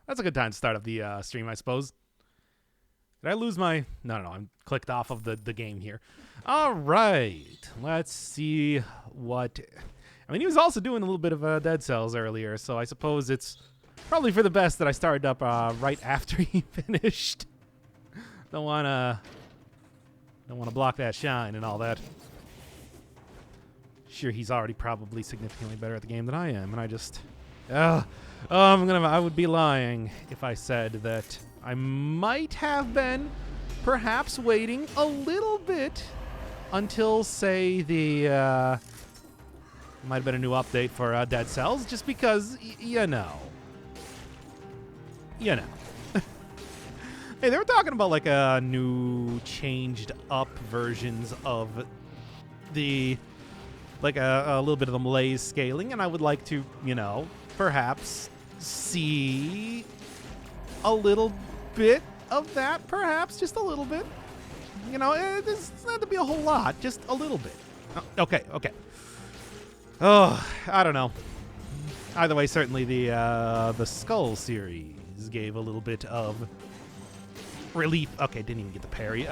That's a good time to start up the stream, I suppose. Did I lose my... No, I'm clicked off of the game here. All right. Let's see what... I mean, he was also doing a little bit of Dead Cells earlier, so I suppose it's probably for the best that I started up right after he finished. Don't want to block that shine and all that. Sure, he's already probably significantly better at the game than I am, and I just... I would be lying if I said that I might have been perhaps waiting a little bit until, say, the... might have been a new update for Dead Cells, just because, you know. Hey, they were talking about, like, a new changed-up versions of the... like, a little bit of the malaise scaling, and I would like to, you know, perhaps see a little bit of that, perhaps, just a little bit. You know, it's not to be a whole lot, just a little bit. Oh, okay. Oh, I don't know. Either way, certainly the Skull series gave a little bit of relief. Okay, didn't even get the parry.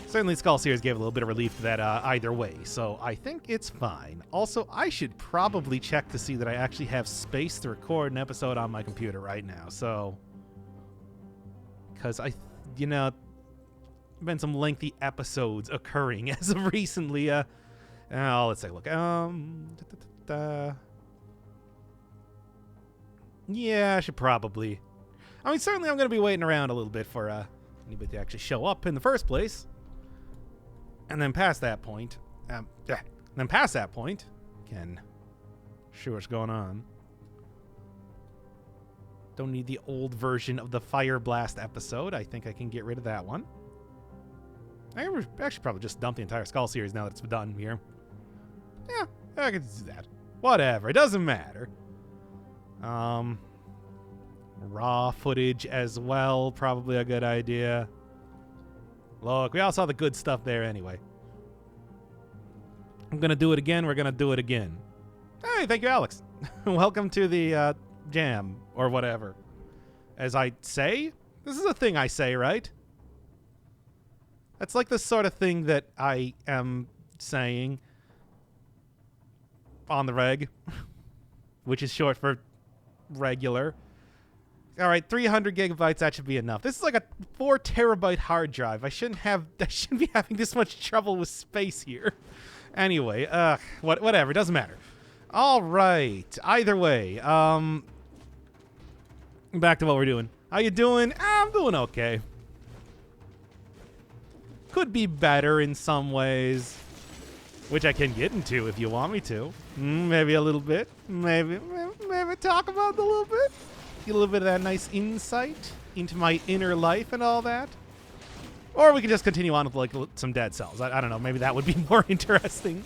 Certainly Skull series gave a little bit of relief to that either way, so I think it's fine. Also, I should probably check to see that I actually have space to record an episode on my computer right now, so... Because been some lengthy episodes occurring as of recently. Let's take a look. Yeah, I should probably... I mean, certainly I'm going to be waiting around a little bit for anybody to actually show up in the first place. And then past that point, can see what's going on. Don't need the old version of the Fire Blast episode. I think I can get rid of that one. I actually probably just dump the entire Skull series now that it's done here. Yeah, I can do that. Whatever, it doesn't matter. Raw footage as well, probably a good idea. Look, we all saw the good stuff there anyway. I'm going to do it again. We're going to do it again. Hey, thank you, Alex. Welcome to the jam, or whatever. As I say? This is a thing I say, right? That's like the sort of thing that I am saying on the reg, which is short for regular. All right, 300 gigabytes, that should be enough. This is like a 4 terabyte hard drive. I shouldn't be having this much trouble with space here. Anyway, whatever, doesn't matter. All right, either way, back to what we're doing. How you doing? I'm doing okay. Could be better in some ways, which I can get into if you want me to. Maybe a little bit. Maybe talk about it a little bit. Get a little bit of that nice insight into my inner life and all that. Or we can just continue on with like some Dead Cells. I don't know. Maybe that would be more interesting.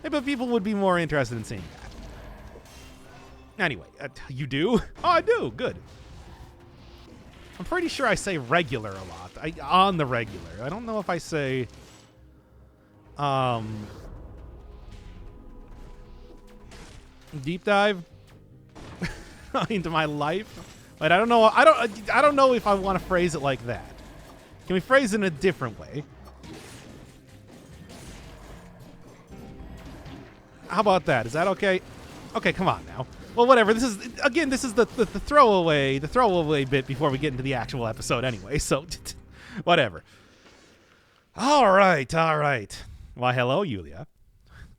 Maybe people would be more interested in seeing that. Anyway, you do? Oh, I do. Good. I'm pretty sure I say regular a lot. On the regular. I don't know if I say... deep dive into my life. But I don't know. I don't know if I want to phrase it like that. Can we phrase it in a different way? How about that? Is that okay? Okay, come on now. Well, whatever. This is the throwaway bit before we get into the actual episode anyway. So, whatever. All right. Why, hello, Yulia.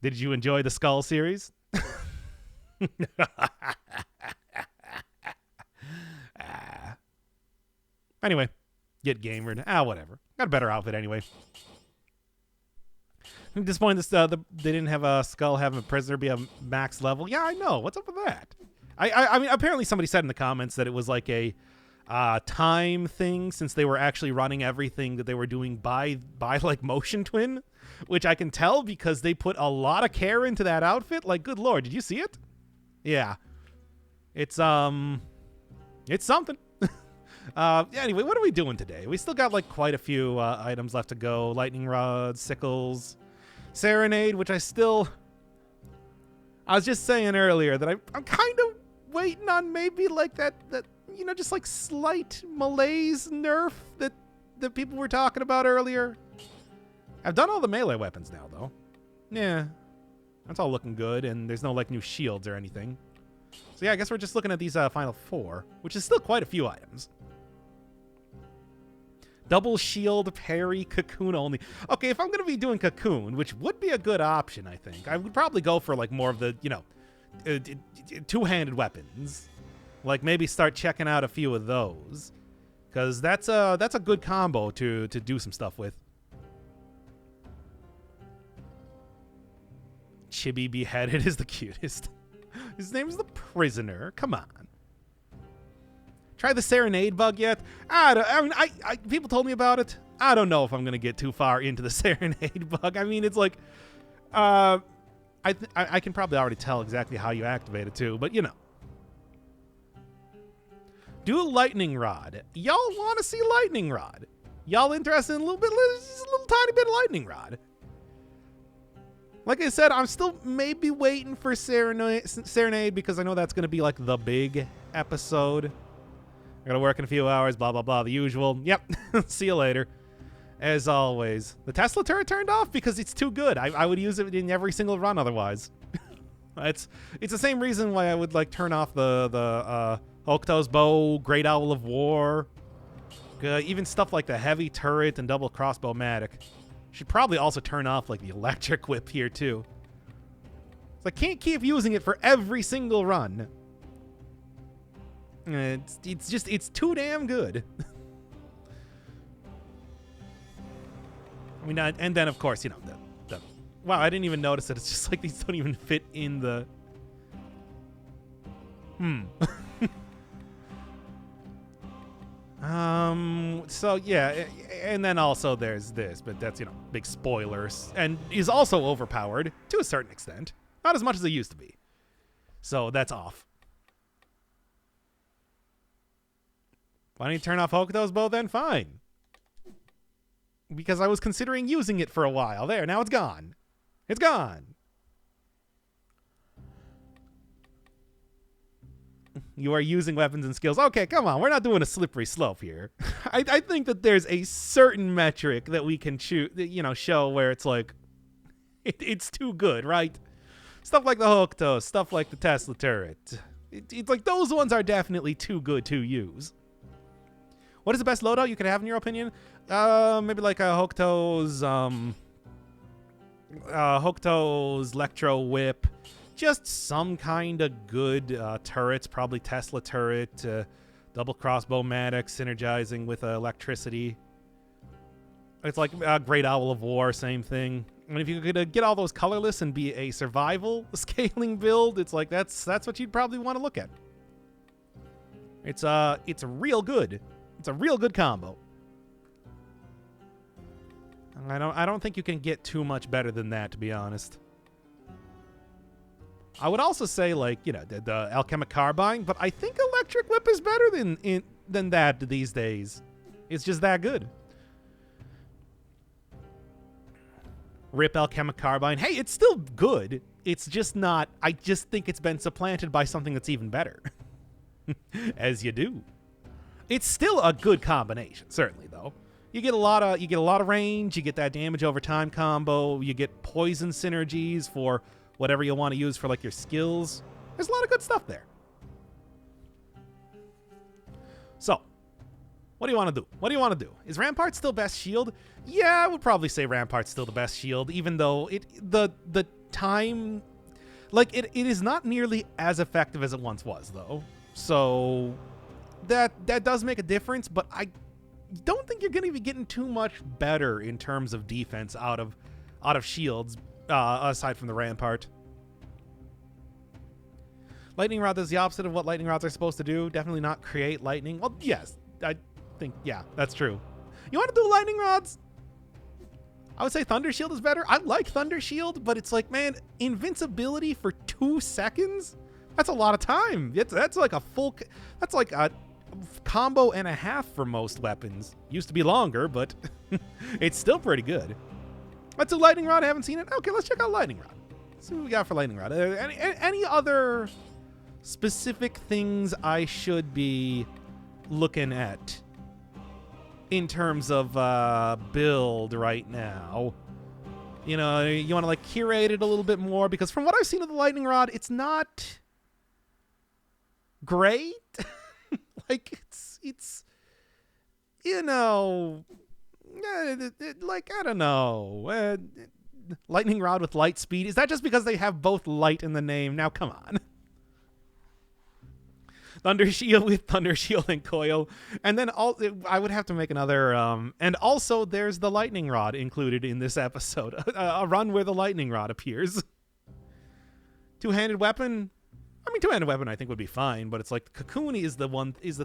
Did you enjoy the Skull series? Anyway, get gamered. Whatever. Got a better outfit anyway. I'm disappointed they didn't have a Skull having a prisoner be a max level. Yeah, I know. What's up with that? I mean, apparently somebody said in the comments that it was like a time thing since they were actually running everything that they were doing by like Motion Twin, which I can tell because they put a lot of care into that outfit. Like, good lord, did you see it? Yeah. It's something. Anyway, what are we doing today? We still got like quite a few items left to go. Lightning rods, sickles, serenade, which I was just saying earlier that I'm kind of waiting on maybe like that just like slight malaise nerf that people were talking about earlier. I've done all the melee weapons now, though. Yeah, that's all looking good, and there's no like new shields or anything. So yeah, I guess we're just looking at these final 4, which is still quite a few items. Double shield, parry, cocoon only. Okay, if I'm going to be doing cocoon, which would be a good option, I think, I would probably go for like more of the, two-handed weapons. Like maybe start checking out a few of those, because that's a good combo to do some stuff with. Chibi beheaded is the cutest. His name is the Prisoner. Come on. Try the Serenade bug yet? People told me about it. I don't know if I'm gonna get too far into the Serenade bug. I mean, it's like, I can probably already tell exactly how you activate it too, but do a lightning rod. Y'all want to see lightning rod? Y'all interested in just a little tiny bit of lightning rod? Like I said, I'm still maybe waiting for Serenade because I know that's going to be like the big episode. I got to work in a few hours, blah, blah, blah, the usual. Yep, see you later. As always. The Tesla turret turned off because it's too good. I would use it in every single run otherwise. It's the same reason why I would like turn off the Hokuto's bow, Great Owl of War, even stuff like the heavy turret and double crossbow-matic. Should probably also turn off like the electric whip here too. So I can't keep using it for every single run. It's too damn good. I mean, and then of course, wow, I didn't even notice it. It's just like these don't even fit in the. So yeah, and then also there's this, but that's, big spoilers, and is also overpowered to a certain extent. Not as much as it used to be. So that's off. Why don't you turn off Hokuto's bow then? Fine. Because I was considering using it for a while. There, now it's gone. It's gone. You are using weapons and skills. Okay, come on. We're not doing a slippery slope here. I think that there's a certain metric that we can show where it's like, it's too good, right? Stuff like the Hokuto, stuff like the Tesla turret. It's like those ones are definitely too good to use. What is the best loadout you could have in your opinion? Maybe like a Hokuto's Electro Whip. Just some kind of good turrets, probably Tesla turret, double crossbow-matic, synergizing with electricity. It's like Great Owl of War, same thing. I mean, if you could get all those colorless and be a survival scaling build, it's like that's what you'd probably want to look at. It's real good. It's a real good combo. I don't think you can get too much better than that, to be honest. I would also say, like, the Alchemic Carbine, but I think Electric Whip is better than that these days. It's just that good. Rip Alchemic Carbine. Hey, it's still good. It's just not. I just think it's been supplanted by something that's even better. As you do. It's still a good combination, certainly, though. You get a lot of range, you get that damage over time combo, you get poison synergies for whatever you want to use for like your skills. There's a lot of good stuff there. So, what do you want to do? What do you want to do? Is Rampart still best shield? Yeah, I would probably say Rampart's still the best shield, even though the time, like it is not nearly as effective as it once was, though. So that does make a difference, but I don't think you're going to be getting too much better in terms of defense out of shields, aside from the Rampart. Lightning Rod is the opposite of what Lightning Rods are supposed to do. Definitely not create lightning. Well, yes, I think, yeah, that's true. You want to do Lightning Rods? I would say Thunder Shield is better. I like Thunder Shield, but it's like, man, invincibility for 2 seconds? That's a lot of time. That's like a combo and a half for most weapons. Used to be longer, but it's still pretty good. Let's do Lightning Rod. I haven't seen it. Okay, let's check out Lightning Rod. Let's see what we got for Lightning Rod. Any other specific things I should be looking at in terms of build right now. You know, you want to like curate it a little bit more, because from what I've seen of the lightning rod, it's not great. Like it's you know, like, I don't know, lightning rod with light speed. Is that just because they have both light in the name? Now come on. Thunder shield with thunder shield and coil, and then I would have to make another. And also, there's the lightning rod included in this episode. A run where the lightning rod appears. Two-handed weapon. I mean, two-handed weapon I think would be fine, but it's like cocoon is the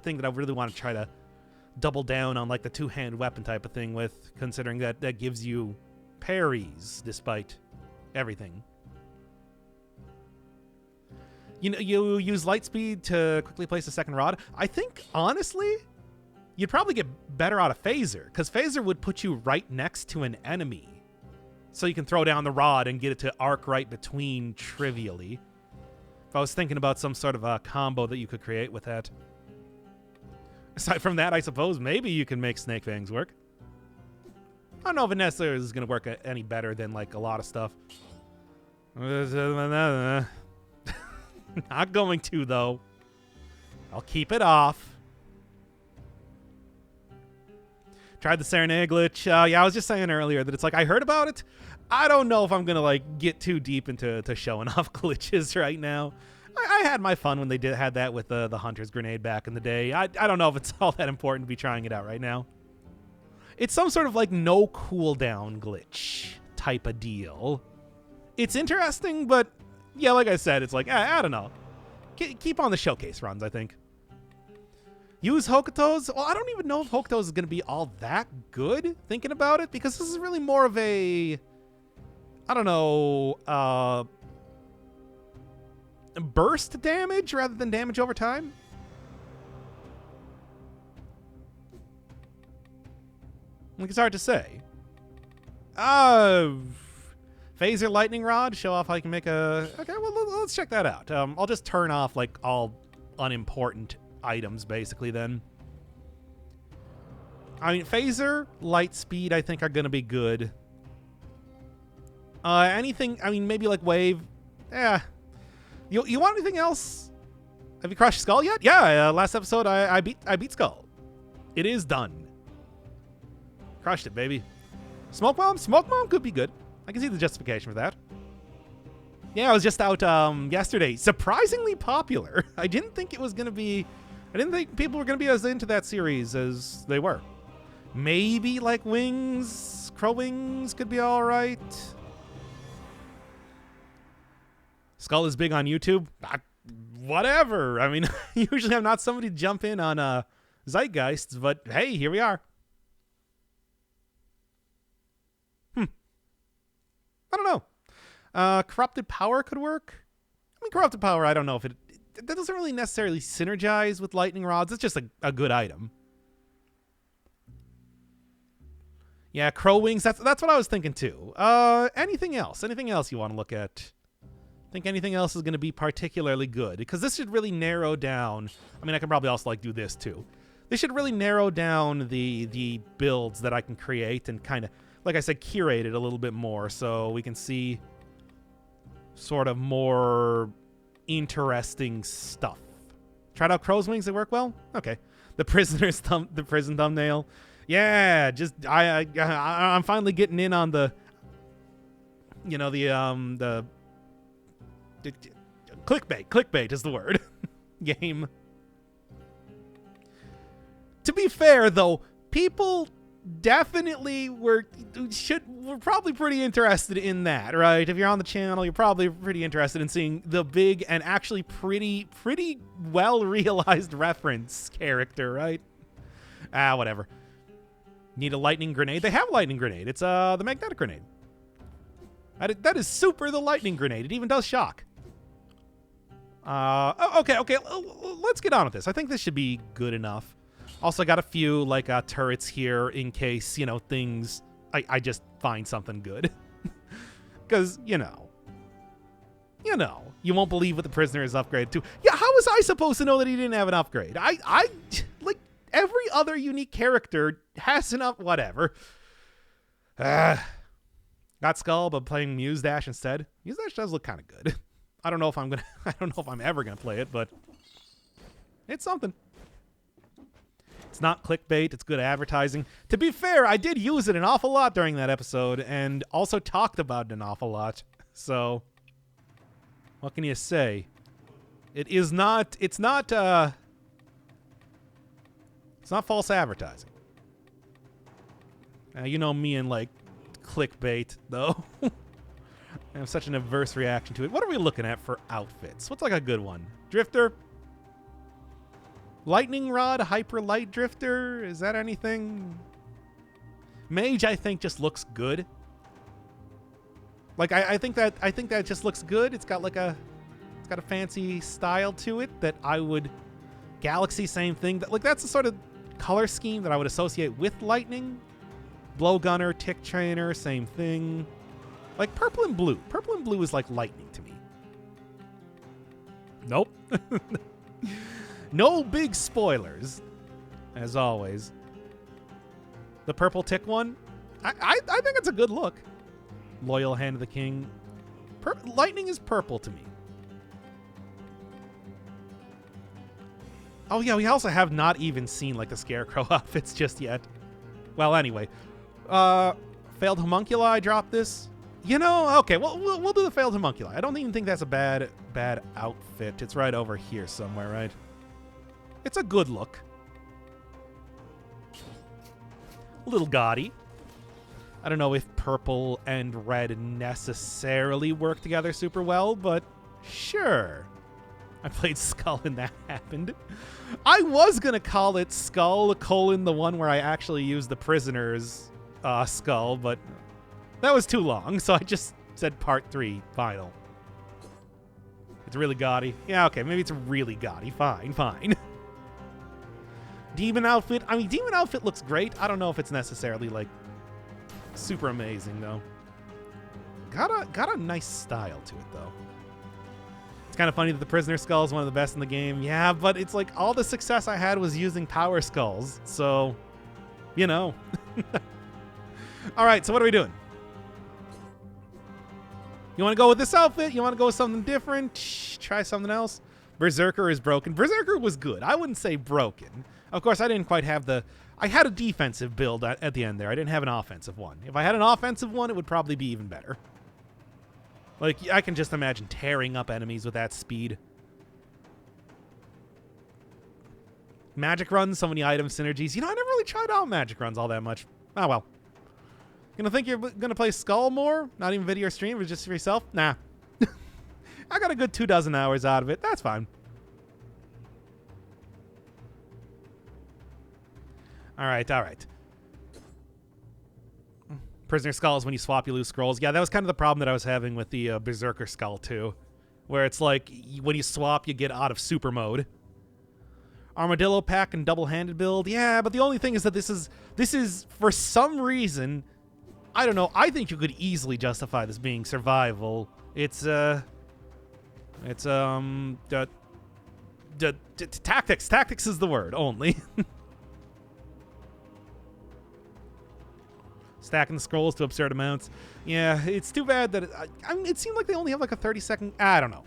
thing that I really want to try to double down on, like the two-handed weapon type of thing with, considering that gives you parries despite everything. You know, you use light speed to quickly place a second rod. I think, honestly, you'd probably get better out of phaser, because phaser would put you right next to an enemy. So you can throw down the rod and get it to arc right between trivially. If I was thinking about some sort of a combo that you could create with that. Aside from that, I suppose maybe you can make Snake Fangs work. I don't know if it necessarily is going to work any better than, like, a lot of stuff. Not going to, though. I'll keep it off. Tried the Serenade glitch. Yeah, I was just saying earlier that it's like, I heard about it. I don't know if I'm going to, like, get too deep into showing off glitches right now. I had my fun when they had that with the Hunter's Grenade back in the day. I don't know if it's all that important to be trying it out right now. It's some sort of, like, no cooldown glitch type of deal. It's interesting, but... yeah, like I said, it's like, I don't know. Keep on the showcase runs, I think. Use Hokuto's. Well, I don't even know if Hokuto's is going to be all that good, thinking about it, because this is really more of a, I don't know, burst damage rather than damage over time. Like, it's hard to say. Phaser lightning rod, show off how you can make a... okay, well, let's check that out. I'll just turn off, like, all unimportant items, basically, then. I mean, phaser, light speed, I think are going to be good. Anything... I mean, maybe, like, wave. Yeah. You want anything else? Have you crushed Skull yet? Yeah, last episode, I beat Skull. It is done. Crushed it, baby. Smoke Bomb? Smoke Bomb could be good. I can see the justification for that. Yeah, I was just out yesterday. Surprisingly popular. I didn't think it was going to be... I didn't think people were going to be as into that series as they were. Maybe, like, Wings, Crow Wings could be all right. Skull is big on YouTube. Whatever. I mean, usually I'm not somebody to jump in on Zeitgeists, but hey, here we are. I don't know. Corrupted Power could work. I mean, Corrupted Power, I don't know if that doesn't really necessarily synergize with Lightning Rods. It's just a good item. Yeah, Crow Wings, that's what I was thinking too. Anything else? Anything else you want to look at? Think anything else is going to be particularly good? Because this should really narrow down... I mean, I can probably also, like, do this too. This should really narrow down the builds that I can create and kind of... like I said, curate it a little bit more so we can see sort of more interesting stuff. Tried out Crow's Wings, they work well? Okay. The prison thumbnail. Yeah, just I'm finally getting in on the, you know, the clickbait is the word. Game. To be fair though, people definitely were probably pretty interested in that, right? If you're on the channel, you're probably pretty interested in seeing the big and actually pretty well realized reference character, right? Whatever. Need a lightning grenade? They have a lightning grenade. It's the magnetic grenade. That is super the lightning grenade. It even does shock. Okay. Let's get on with this. I think this should be good enough. Also got a few, like, turrets here in case, you know, things... I just find something good. Because, you know, you know, you won't believe what the prisoner is upgraded to. Yeah, how was I supposed to know that he didn't have an upgrade? I like, every other unique character has an up, whatever. Got Skull, but playing Muse Dash instead. Muse Dash does look kind of good. I don't know if I'm ever gonna play it, but it's something. It's not clickbait. It's good advertising. To be fair, I did use it an awful lot during that episode, and also talked about it an awful lot. So, what can you say? It's not false advertising. You know me and, like, clickbait, though. I have such an adverse reaction to it. What are we looking at for outfits? What's, like, a good one? Drifter? Lightning Rod, Hyper Light Drifter? Is that anything? Mage, I think, just looks good. Like, I think that just looks good. It's got a fancy style to it that I would... Galaxy, same thing. Like, that's the sort of color scheme that I would associate with Lightning. Blowgunner, Tick Trainer, same thing. Like, purple and blue. Purple and blue is like lightning to me. Nope. No big spoilers, as always. The purple tick one, I think it's a good look. Loyal Hand of the King. Lightning is purple to me. Oh yeah, we also have not even seen like the Scarecrow outfits just yet. Well, anyway, failed homunculi. Drop this. You know, okay, we'll do the failed homunculi. I don't even think that's a bad outfit. It's right over here somewhere, right? It's a good look. A little gaudy. I don't know if purple and red necessarily work together super well, but sure. I played Skull and that happened. I was going to call it Skull, the one where I actually used the prisoner's skull, but that was too long, so I just said part 3, final. It's really gaudy. Yeah, okay, maybe it's really gaudy. Fine. Demon outfit. I mean, demon outfit looks great. I don't know if it's necessarily, like, super amazing, though. Got a nice style to it, though. It's kind of funny that the prisoner skull is one of the best in the game. Yeah, but it's like all the success I had was using power skulls. So, you know. All right, so what are we doing? You want to go with this outfit? You want to go with something different? Try something else? Berserker is broken. Berserker was good. I wouldn't say broken. Of course, I didn't quite have the... I had a defensive build at the end there. I didn't have an offensive one. If I had an offensive one, it would probably be even better. Like, I can just imagine tearing up enemies with that speed. Magic runs, so many item synergies. You know, I never really tried out magic runs all that much. Oh, well. You gonna think you're gonna play Skull more? Not even video or stream, or just for yourself? Nah. I got a good 24 hours out of it. That's fine. All right. Prisoner Skull is when you swap, you lose scrolls. Yeah, that was kind of the problem that I was having with the Berserker Skull, too. Where it's like, when you swap, you get out of super mode. Armadillo pack and double-handed build. Yeah, but the only thing is that this is, for some reason, I don't know, I think you could easily justify this being survival. It's tactics. Tactics is the word, only. Stacking the scrolls to absurd amounts. Yeah, it's too bad that... I mean, it seemed like they only have like a 30-second... I don't know.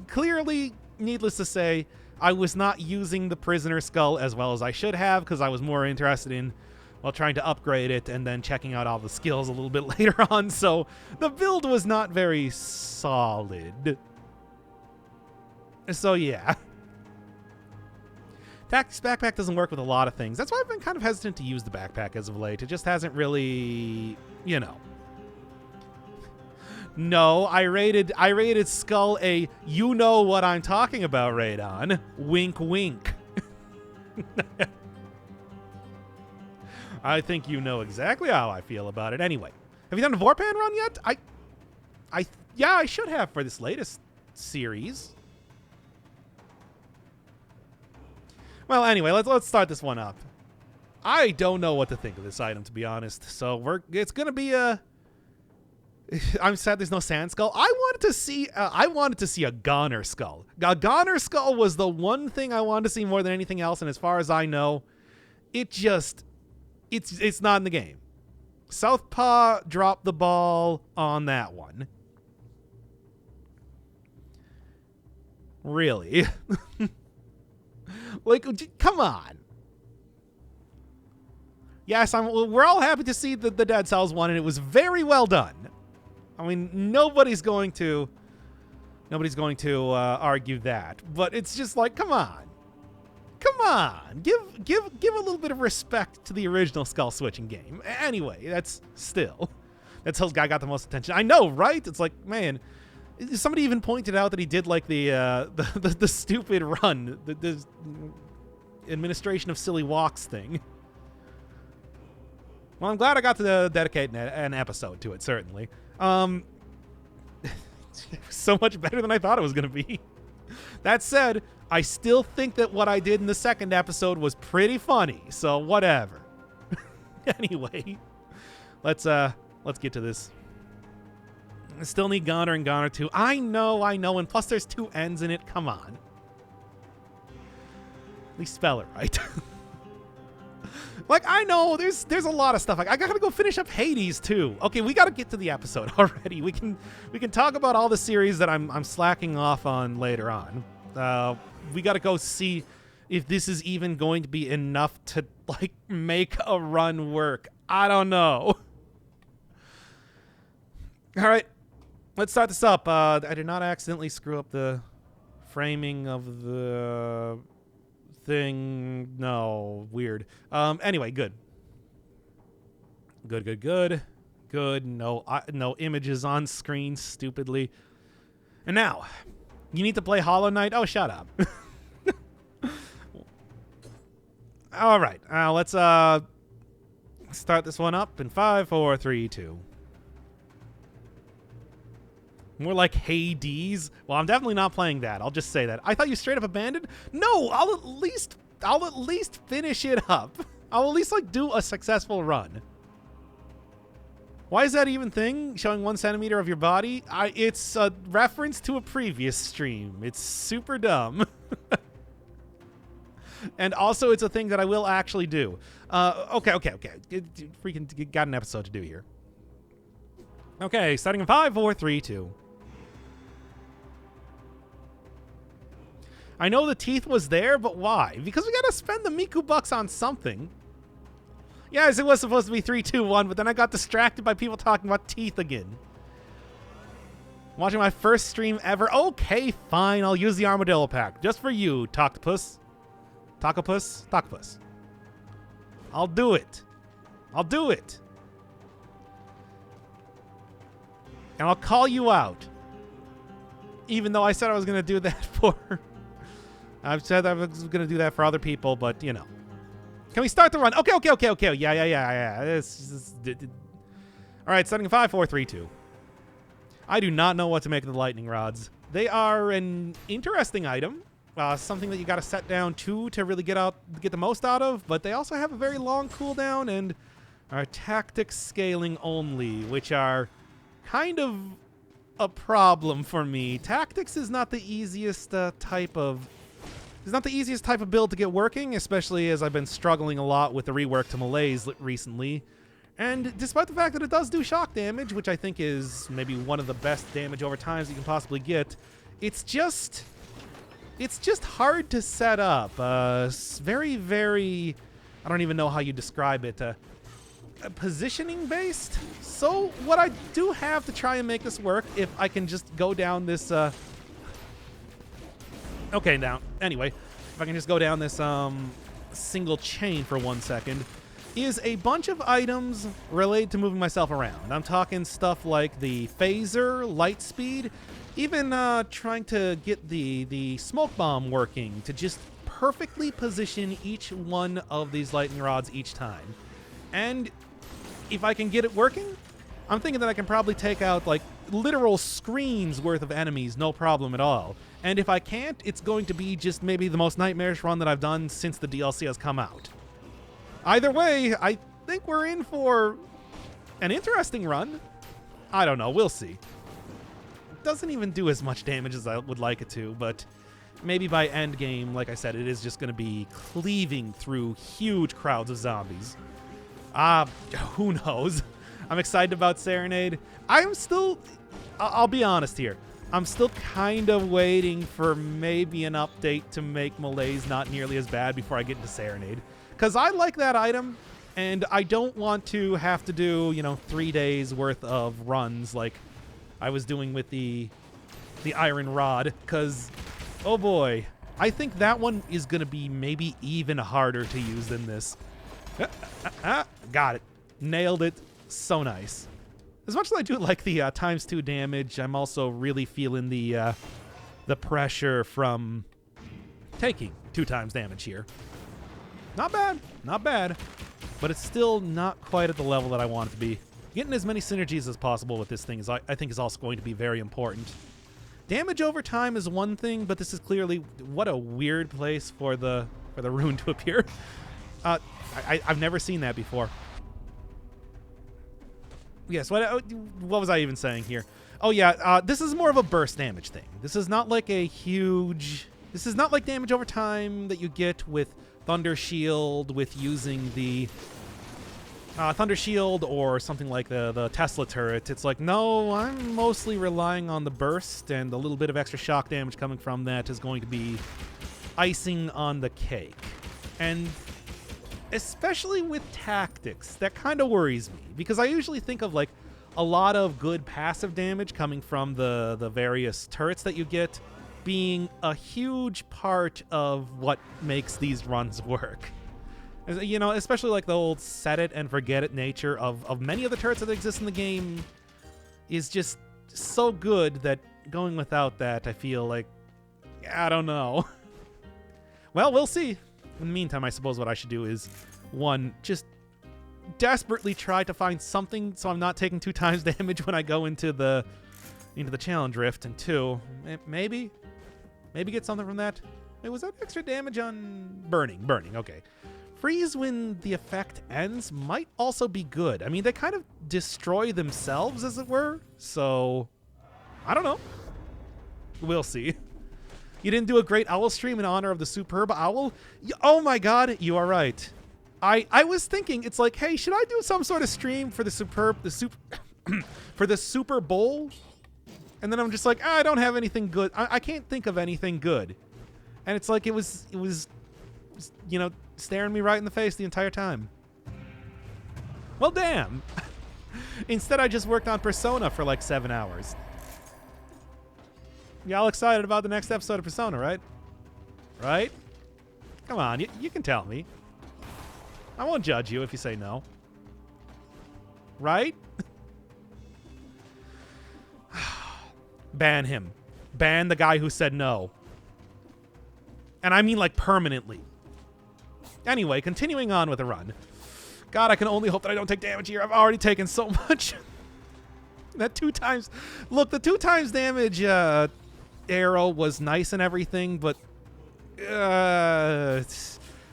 Clearly, needless to say, I was not using the prisoner skull as well as I should have, because I was more interested in, well, trying to upgrade it and then checking out all the skills a little bit later on, so the build was not very solid. So, yeah. Tactics backpack doesn't work with a lot of things. That's why I've been kind of hesitant to use the backpack as of late. It just hasn't really, you know. No, I rated Skull a you know what I'm talking about radon. Wink, wink. I think you know exactly how I feel about it. Anyway, have you done a Vorpan run yet? Yeah, I should have for this latest series. Well, anyway, let's start this one up. I don't know what to think of this item, to be honest. So it's gonna be a... I'm sad there's no Sand Skull. I wanted wanted to see a Goner Skull. A Goner Skull was the one thing I wanted to see more than anything else, and as far as I know, it's not in the game. Southpaw dropped the ball on that one. Really? Like, come on. Yes, we're all happy to see the Dead Cells one, and it was very well done. I mean, nobody's going to argue that. But it's just like, come on. Come on. Give a little bit of respect to the original skull switching game. Anyway, that's how guy got the most attention. I know, right? It's like, man, somebody even pointed out that he did like the stupid run, the administration of silly walks thing. Well, I'm glad I got to dedicate an episode to it, certainly. So much better than I thought it was going to be. That said, I still think that what I did in the second episode was pretty funny, so whatever. Anyway, let's get to this. I still need Goner and Goner 2. I know, and plus there's 2 N's in it. Come on. At least spell it right. Like, I know, there's a lot of stuff. Like, I gotta go finish up Hades, too. Okay, we gotta get to the episode already. We can talk about all the series that I'm slacking off on later on. We gotta go see if this is even going to be enough to, like, make a run work. I don't know. All right, let's start this up. I did not accidentally screw up the framing of the thing. No, weird. Anyway, good. No images on screen, stupidly. And now, you need to play Hollow Knight. Oh, shut up. All right, let's start this one up in 5, 4, 3, 2. More like Hades. Well, I'm definitely not playing that. I'll just say that. I thought you straight up abandoned. No, I'll at least finish it up. I'll at least like do a successful run. Why is that even thing? Showing 1 centimeter of your body? It's a reference to a previous stream. It's super dumb. And also, it's a thing that I will actually do. Okay. Freaking got an episode to do here. Okay, starting in 5, 4, 3, 2. I know the teeth was there, but why? Because we gotta spend the Miku bucks on something. Yes, it was supposed to be 3, 2, 1, but then I got distracted by people talking about teeth again. Watching my first stream ever. Okay, fine, I'll use the Armadillo pack. Just for you, Toctopus. Toctopus. I'll do it. And I'll call you out. Even though I said I was going to do that for... I've said I was going to do that for other people, but, you know. Can we start the run? Okay. Yeah. All right, starting in 5, 4, 3, 2. I do not know what to make of the lightning rods. They are an interesting item. Something that you got to set down to really get the most out of, but they also have a very long cooldown and are tactics scaling only, which are kind of a problem for me. Tactics is not the easiest type of build to get working, especially as I've been struggling a lot with the rework to Malaise recently. And despite the fact that it does do shock damage, which I think is maybe one of the best damage over times you can possibly get, it's just hard to set up. Very, very, I don't even know how you describe it. Positioning based. So what I do have to try and make this work, if I can just go down this okay, now anyway, if I can just go down this single chain for 1 second, is a bunch of items related to moving myself around. I'm talking stuff like the phaser, light speed, even trying to get the smoke bomb working to just perfectly position each one of these lightning rods each time. And if I can get it working, I'm thinking that I can probably take out like literal screens worth of enemies, no problem at all. And if I can't, it's going to be just maybe the most nightmarish run that I've done since the DLC has come out. Either way, I think we're in for an interesting run. I don't know, we'll see. doesn't even do as much damage as I would like it to, but maybe by end game, like I said, it is just going to be cleaving through huge crowds of zombies. Who knows? I'm excited about Serenade. I'm still, I'll be honest here, I'm still kind of waiting for maybe an update to make Malaise not nearly as bad before I get into Serenade. Because I like that item, and I don't want to have to do, 3 days worth of runs like I was doing with the Iron Rod, because, oh boy, I think that one is going to be maybe even harder to use than this. Got it. Nailed it. So nice. As much as I do like the ×2 damage, I'm also really feeling the pressure from taking 2 times damage here. Not bad. Not bad. But it's still not quite at the level that I want it to be. Getting as many synergies as possible with this thing I think is also going to be very important. Damage over time is one thing, but this is clearly what a weird place for the rune to appear. I've never seen that before. Yes, what was I even saying here? Oh yeah, this is more of a burst damage thing. This is not like a huge... This is not like damage over time that you get with Thunder Shield, with using the Thunder Shield or something like the Tesla turret. It's like, no, I'm mostly relying on the burst, and a little bit of extra shock damage coming from that is going to be icing on the cake. And especially with tactics, that kind of worries me, because I usually think of like a lot of good passive damage coming from the various turrets that you get being a huge part of what makes these runs work. Especially like the old set it and forget it nature of many of the turrets that exist in the game is just so good that going without that, I feel like, I don't know. Well, we'll see. In the meantime, I suppose what I should do is, 1, just desperately try to find something so I'm not taking 2 times damage when I go into the challenge rift, and 2, maybe get something from that. Wait, was that extra damage on burning? Burning, okay. Freeze when the effect ends might also be good. I mean, they kind of destroy themselves, as it were, so I don't know. We'll see. You didn't do a great owl stream in honor of the superb owl? Oh my god, you are right. I was thinking, it's like, hey, should I do some sort of stream for the for the Super Bowl? And then I'm just like, I don't have anything good. I can't think of anything good. And it's like it was staring me right in the face the entire time. Well, damn. Instead, I just worked on Persona for like 7 hours. Y'all excited about the next episode of Persona, right? Right? Come on, you can tell me. I won't judge you if you say no. Right? Ban him. Ban the guy who said no. And I mean like permanently. Anyway, continuing on with the run. God, I can only hope that I don't take damage here. I've already taken so much. That 2 times... Look, the 2 times damage arrow was nice and everything, but...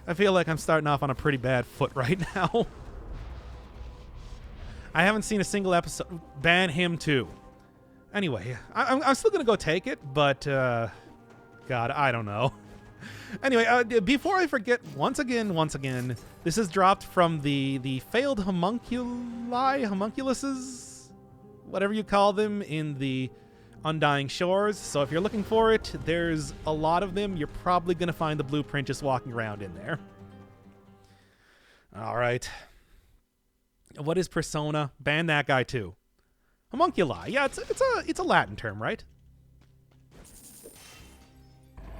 I feel like I'm starting off on a pretty bad foot right now. I haven't seen a single episode. Ban him too. Anyway, I'm still going to go take it, but... God, I don't know. Anyway, before I forget, once again, this is dropped from the failed homunculuses, whatever you call them, in the Undying Shores. So if you're looking for it, there's a lot of them. You're probably going to find the blueprint just walking around in there. All right. What is Persona? Ban that guy too. Homunculi. Yeah, it's a Latin term, right?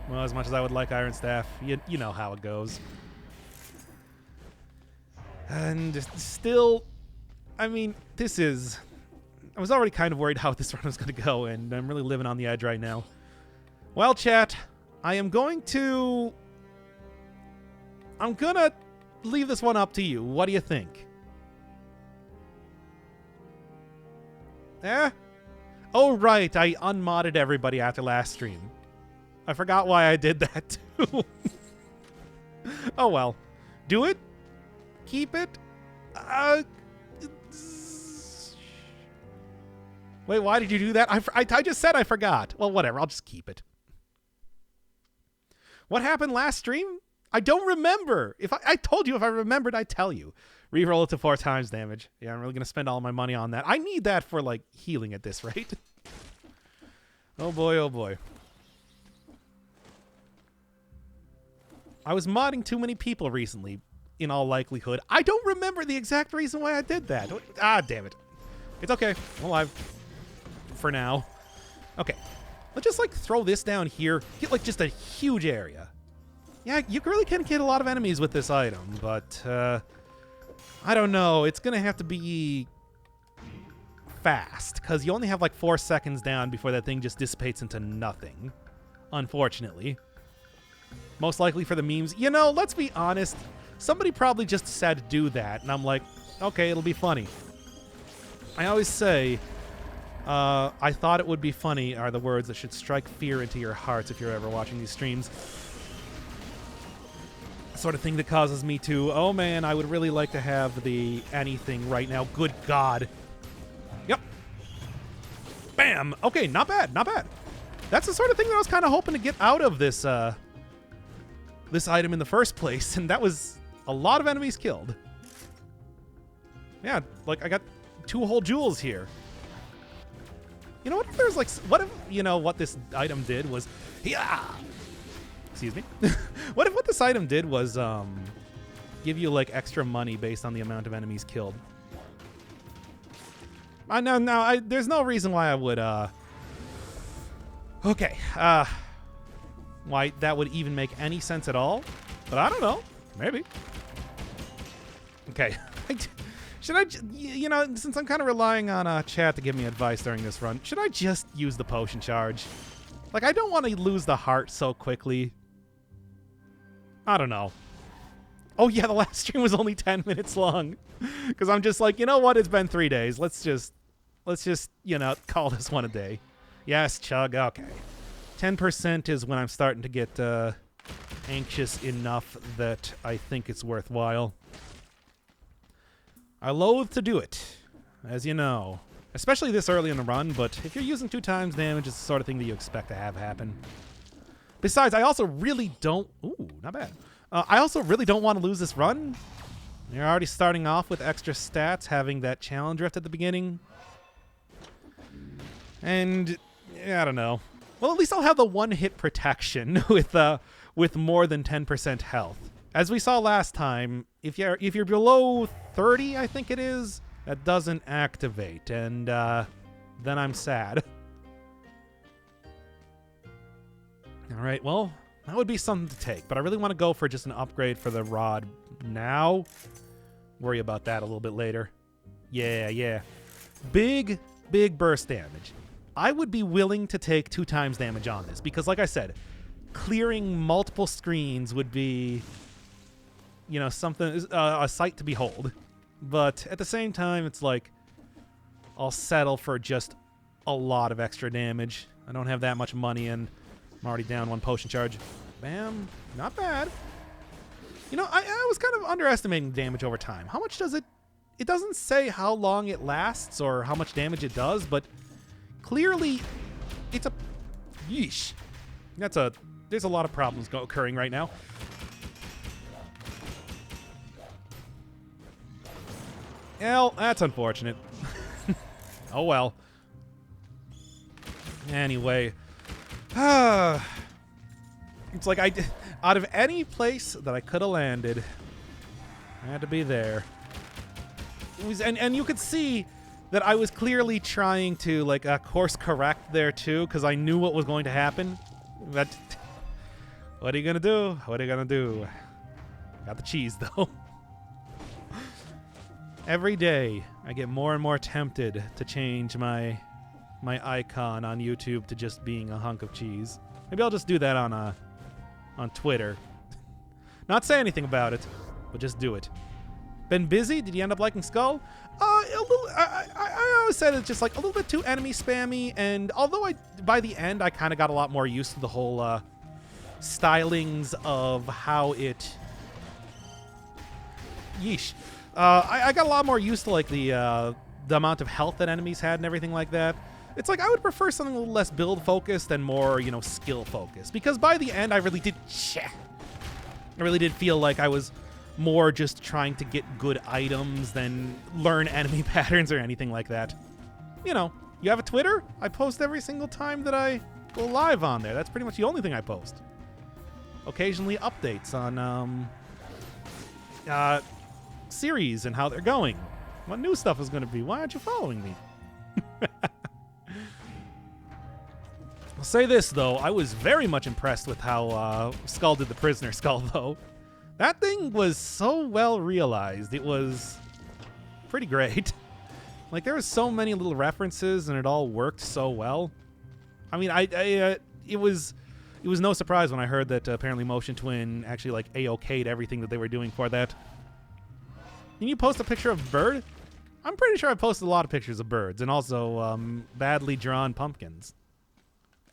Well, as much as I would like Iron Staff, you know how it goes. And still, I mean, this is... I was already kind of worried how this run was going to go, and I'm really living on the edge right now. Well, chat, I'm gonna leave this one up to you. What do you think? Oh, right, I unmodded everybody after last stream. I forgot why I did that, too. Oh, well. Do it? Keep it? Wait, why did you do that? I just said I forgot. Well, whatever. I'll just keep it. What happened last stream? I don't remember. If I told you, if I remembered, I'd tell you. Reroll it to 4 times damage. Yeah, I'm really going to spend all my money on that. I need that for, like, healing at this rate. Oh, boy, oh, boy. I was modding too many people recently, in all likelihood. I don't remember the exact reason why I did that. Ah, damn it. It's okay. I'm alive. For now. Okay. Let's just, like, throw this down here. Get, like, just a huge area. Yeah, you really can get a lot of enemies with this item, but, I don't know. It's going to have to be fast, because you only have, like, 4 seconds down before that thing just dissipates into nothing. Unfortunately. Most likely for the memes. You know, let's be honest. Somebody probably just said do that, and I'm like, okay, it'll be funny. I always say, I thought it would be funny are the words that should strike fear into your hearts if you're ever watching these streams. Sort of thing that causes me to, oh man, I would really like to have the anything right now. Good God. Yep. Bam. Okay, not bad, not bad. That's the sort of thing that I was kind of hoping to get out of this, this item in the first place, and that was a lot of enemies killed. Yeah, like I got 2 whole jewels here. You know what if there's like, what if, you know, what this item did was, yeah. Excuse me. What if what this item did was give you like extra money based on the amount of enemies killed? There's no reason why I would okay. Why that would even make any sense at all? But I don't know. Maybe. Okay. Should I, you know, since I'm kind of relying on chat to give me advice during this run, should I just use the potion charge? Like, I don't want to lose the heart so quickly. I don't know. Oh, yeah, the last stream was only 10 minutes long. Because I'm just like, you know what? It's been 3 days. Let's just, you know, call this one a day. Yes, chug. Okay. 10% is when I'm starting to get anxious enough that I think it's worthwhile. I loathe to do it, as you know. Especially this early in the run, but if you're using 2 times damage, it's the sort of thing that you expect to have happen. Besides, I also really don't... Ooh, not bad. I also really don't want to lose this run. You're already starting off with extra stats, having that challenge rift at the beginning. And, yeah, I don't know. Well, at least I'll have the 1-hit protection with more than 10% health. As we saw last time, if you're below 30, I think it is, that doesn't activate, and then I'm sad. All right, well, that would be something to take, but I really want to go for just an upgrade for the rod now. Worry about that a little bit later. Yeah. Big burst damage. I would be willing to take 2 times damage on this, because like I said, clearing multiple screens would be, you know, something, a sight to behold. But at the same time, it's like, I'll settle for just a lot of extra damage. I don't have that much money, and I'm already down 1 potion charge. Bam. Not bad. You know, I was kind of underestimating damage over time. How much does it... It doesn't say how long it lasts or how much damage it does, but clearly it's a... Yeesh. There's a lot of problems occurring right now. Well, that's unfortunate. Oh well. Anyway. It's like out of any place that I could have landed, I had to be there. It was, and you could see that I was clearly trying to like course correct there too, because I knew what was going to happen. But what are you gonna do? What are you gonna do? Got the cheese though. Every day, I get more and more tempted to change my icon on YouTube to just being a hunk of cheese. Maybe I'll just do that on Twitter. Not say anything about it, but just do it. Been busy? Did you end up liking Skull? A little. I always said it's just like a little bit too enemy spammy, and although by the end I kind of got a lot more used to the whole stylings of how it. Yeesh. I got a lot more used to like the amount of health that enemies had and everything like that. It's like I would prefer something a little less build focused and more, you know, skill focused. Because by the end, I really did feel like I was more just trying to get good items than learn enemy patterns or anything like that. You know, you have a Twitter? I post every single time that I go live on there. That's pretty much the only thing I post. Occasionally updates on series and how they're going. What new stuff is going to be. Why aren't you following me? I'll say this, though. I was very much impressed with how Skull did the prisoner skull, though. That thing was so well realized. It was pretty great. Like, there was so many little references, and it all worked so well. I mean, it was no surprise when I heard that apparently Motion Twin actually, like, A-okayed everything that they were doing for that. Can you post a picture of a bird? I'm pretty sure I posted a lot of pictures of birds, and also badly drawn pumpkins.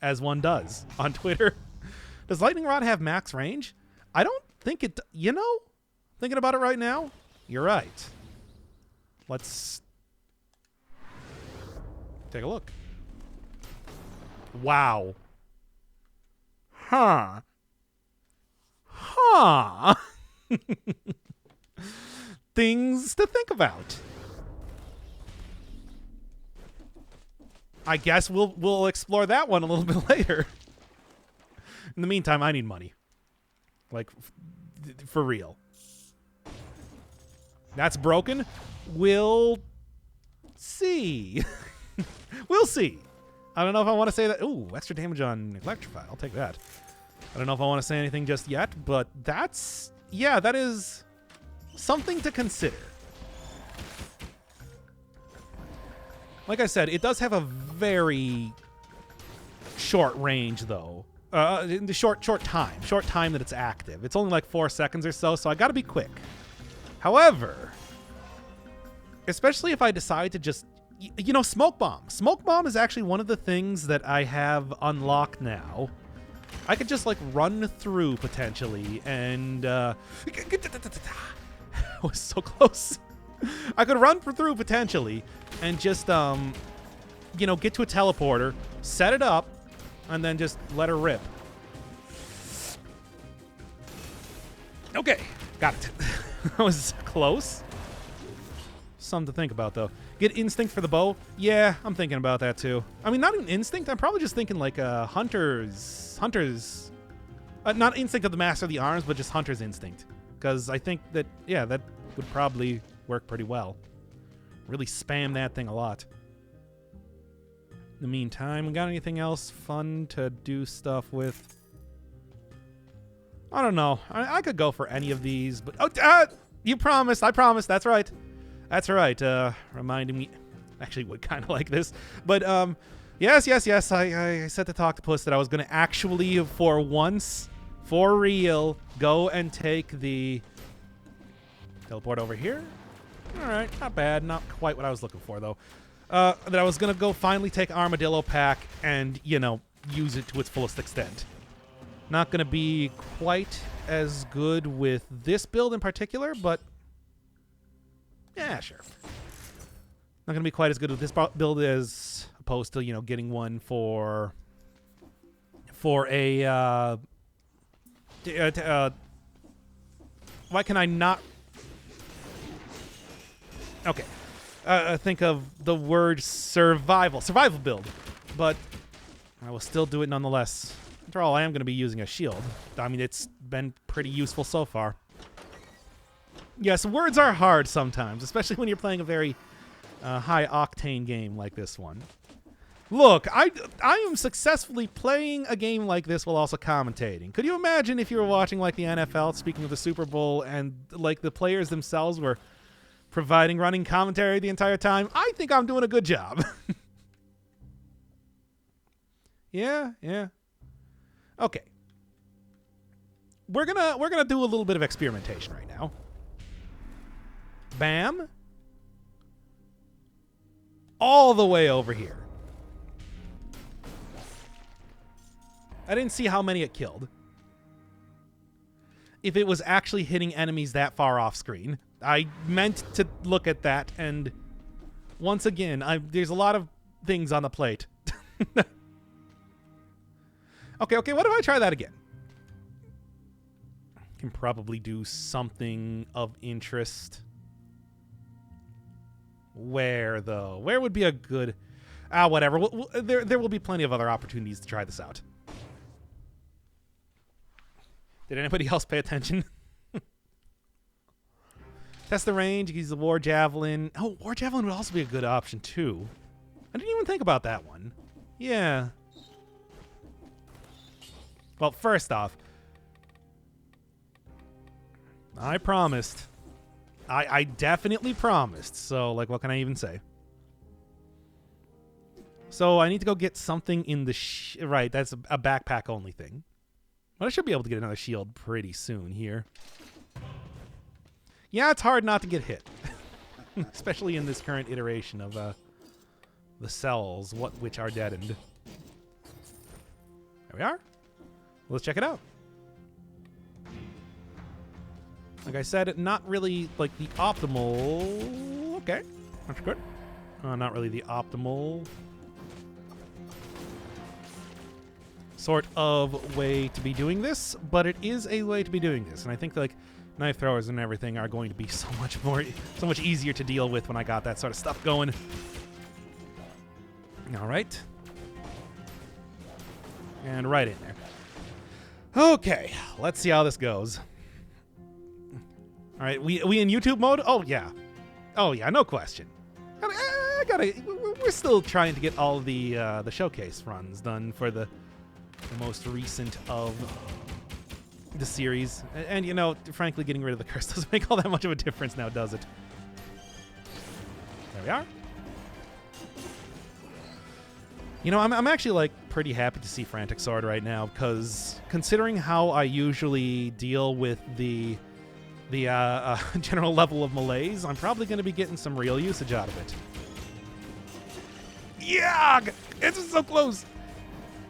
As one does on Twitter. Does Lightning Rod have max range? I don't think it... You know? Thinking about it right now? You're right. Let's take a look. Wow. Huh. Things to think about. I guess we'll explore that one a little bit later. In the meantime, I need money. Like, for real. That's broken. We'll see. We'll see. I don't know if I want to say that. Ooh, extra damage on Electrify. I'll take that. I don't know if I want to say anything just yet, but that's... Yeah, that is something to consider. Like I said, it does have a very short range, though. In the short time that it's active. It's only like 4 seconds or so I gotta be quick. However, especially if I decide to just, you know, Smoke Bomb. Smoke Bomb is actually one of the things that I have unlocked now. I could just, like, run through, potentially, and, I was so close. I could run through, potentially, and just, you know, get to a teleporter, set it up, and then just let her rip. Okay, got it. That was close. Something to think about, though. Get Instinct for the bow? Yeah, I'm thinking about that, too. I mean, not an Instinct. I'm probably just thinking, like, Hunter's... not Instinct of the Master of the Arms, but just Hunter's Instinct. Because I think that, yeah, that would probably work pretty well. Really spam that thing a lot. In the meantime, got anything else fun to do stuff with? I don't know. I could go for any of these, but... Oh, you promised. I promised. That's right. That's right. Reminding me... Actually, would kind of like this. But, yes. I said to Octopus that I was going to actually, for once, for real, go and take the... Teleport over here. All right. Not bad. Not quite what I was looking for, though. That I was going to go finally take Armadillo Pack and, you know, use it to its fullest extent. Not going to be quite as good with this build in particular, but yeah, sure. Not going to be quite as good with this build as opposed to, you know, getting one for a why can I not... Okay. Think of the word survival build, but I will still do it nonetheless. After all, I am going to be using a shield. I mean, it's been pretty useful so far. Yes, words are hard sometimes, especially when you're playing a very high-octane game like this one. Look, I am successfully playing a game like this while also commentating. Could you imagine if you were watching, like, the NFL, speaking of the Super Bowl, and, like, the players themselves were providing running commentary the entire time? I think I'm doing a good job. Yeah. Okay. We're gonna do a little bit of experimentation right now. Bam. All the way over here. I didn't see how many it killed. If it was actually hitting enemies that far off screen. I meant to look at that, and once again, there's a lot of things on the plate. Okay, what if I try that again? Can probably do something of interest. Where, though? Where would be a good... whatever. There will be plenty of other opportunities to try this out. Did anybody else pay attention? Test the range. Use the War Javelin. Oh, War Javelin would also be a good option, too. I didn't even think about that one. Yeah. Well, first off, I promised. I definitely promised. So, like, what can I even say? So, I need to go get something in the... right, that's a backpack-only thing. But I should be able to get another shield pretty soon here. Yeah, it's hard not to get hit. Especially in this current iteration of the cells, which are deadened. There we are. Let's check it out. Like I said, not really like the optimal... Okay, that's good. Not really the optimal sort of way to be doing this, but it is a way to be doing this. And I think like knife throwers and everything are going to be so much easier to deal with when I got that sort of stuff going. All right. And right in there. Okay, let's see how this goes. All right, we in YouTube mode? Oh yeah, no question. We're still trying to get all the showcase runs done for the most recent of the series, and you know, frankly, getting rid of the curse doesn't make all that much of a difference now, does it? There we are. You know, I'm actually like pretty happy to see Frantic Sword right now, because considering how I usually deal with the general level of malaise, I'm probably going to be getting some real usage out of it. Yeah, it's so close.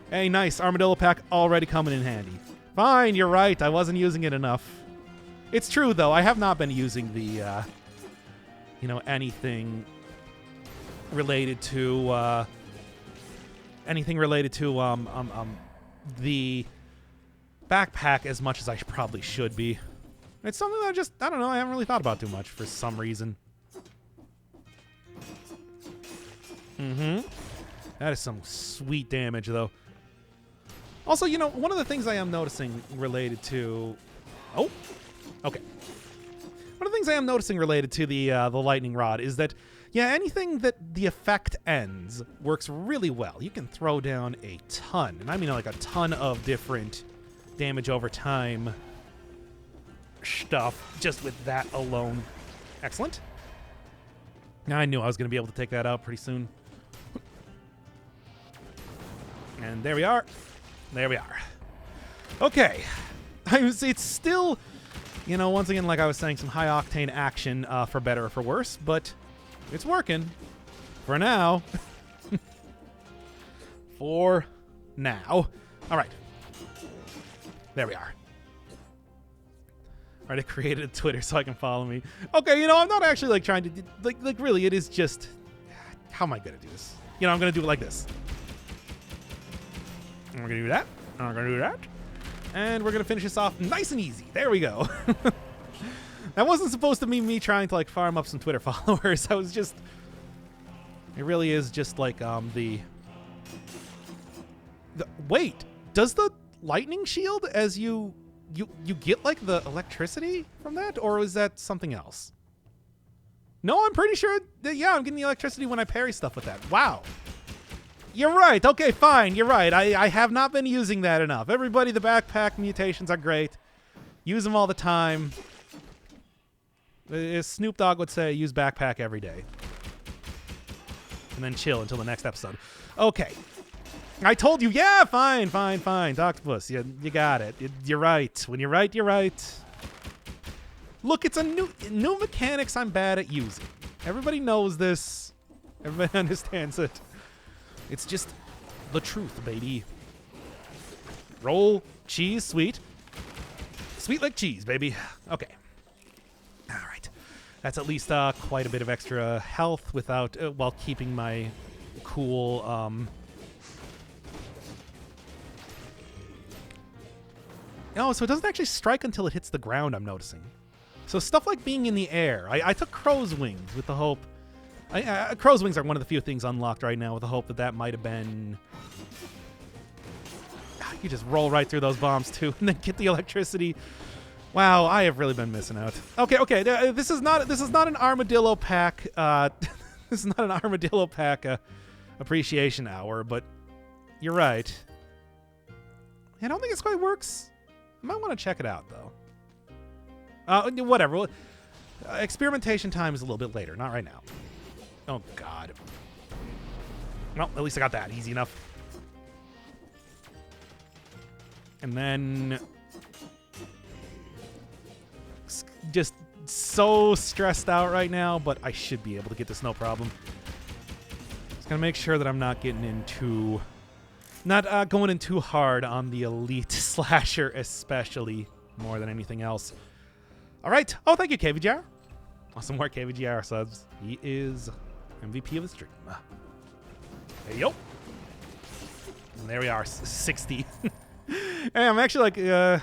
Hey, nice armadillo pack already coming in handy. Fine, you're right. I wasn't using it enough. It's true though. I have not been using the, anything related to the backpack as much as I probably should be. It's something that I don't know, I haven't really thought about too much for some reason. That is some sweet damage, though. Also, you know, one of the things I am noticing related to... Oh, okay. One of the things I am noticing related to the lightning rod is that, yeah, anything that the effect ends works really well. You can throw down a ton, and I mean like a ton of different damage over time stuff just with that alone. Excellent. Now I knew I was going to be able to take that out pretty soon. And there we are. There we are. Okay. It's still, you know, once again, like I was saying, some high-octane action for better or for worse, but it's working. For now. For now. All right. There we are. All right, I created a Twitter so I can follow me. Okay, you know, I'm not actually, like, trying to... Like really, it is just... How am I going to do this? You know, I'm going to do it like this. And we're going to do that. And we're going to do that. And we're going to finish this off nice and easy. There we go. That wasn't supposed to be me trying to, like, farm up some Twitter followers. I was just... It really is just, like, the... Wait, does the lightning shield as you get, like, the electricity from that? Or is that something else? No, I'm pretty sure that, yeah, I'm getting the electricity when I parry stuff with that. Wow. You're right. Okay, fine. You're right. I have not been using that enough. Everybody, the backpack mutations are great. Use them all the time. As Snoop Dogg would say, use backpack every day. And then chill until the next episode. Okay. I told you. Yeah, fine. Octopus, you got it. You're right. When you're right, you're right. Look, it's a new mechanics I'm bad at using. Everybody knows this. Everybody understands it. It's just the truth, baby. Roll cheese, sweet. Sweet like cheese, baby. Okay. All right. That's at least quite a bit of extra health without while keeping my cool Oh, so it doesn't actually strike until it hits the ground, I'm noticing. So stuff like being in the air. I took crow's wings with the hope... crow's wings are one of the few things unlocked right now with the hope that that might have been... You just roll right through those bombs, too, and then get the electricity. Wow, I have really been missing out. Okay. This is not an armadillo pack. This is not an armadillo pack appreciation hour, but you're right. I don't think this quite works. I might want to check it out, though. Whatever. Experimentation time is a little bit later, not right now. Oh, God. Well, at least I got that. Easy enough. And then... just so stressed out right now, but I should be able to get this no problem. Just gotta make sure that I'm not getting into... not going in too hard on the elite slasher, especially, more than anything else. All right. Oh, thank you, KVGR. Awesome work, KVGR subs. He is MVP of the stream. Hey, yo. And there we are, 60. Hey, I'm actually, like,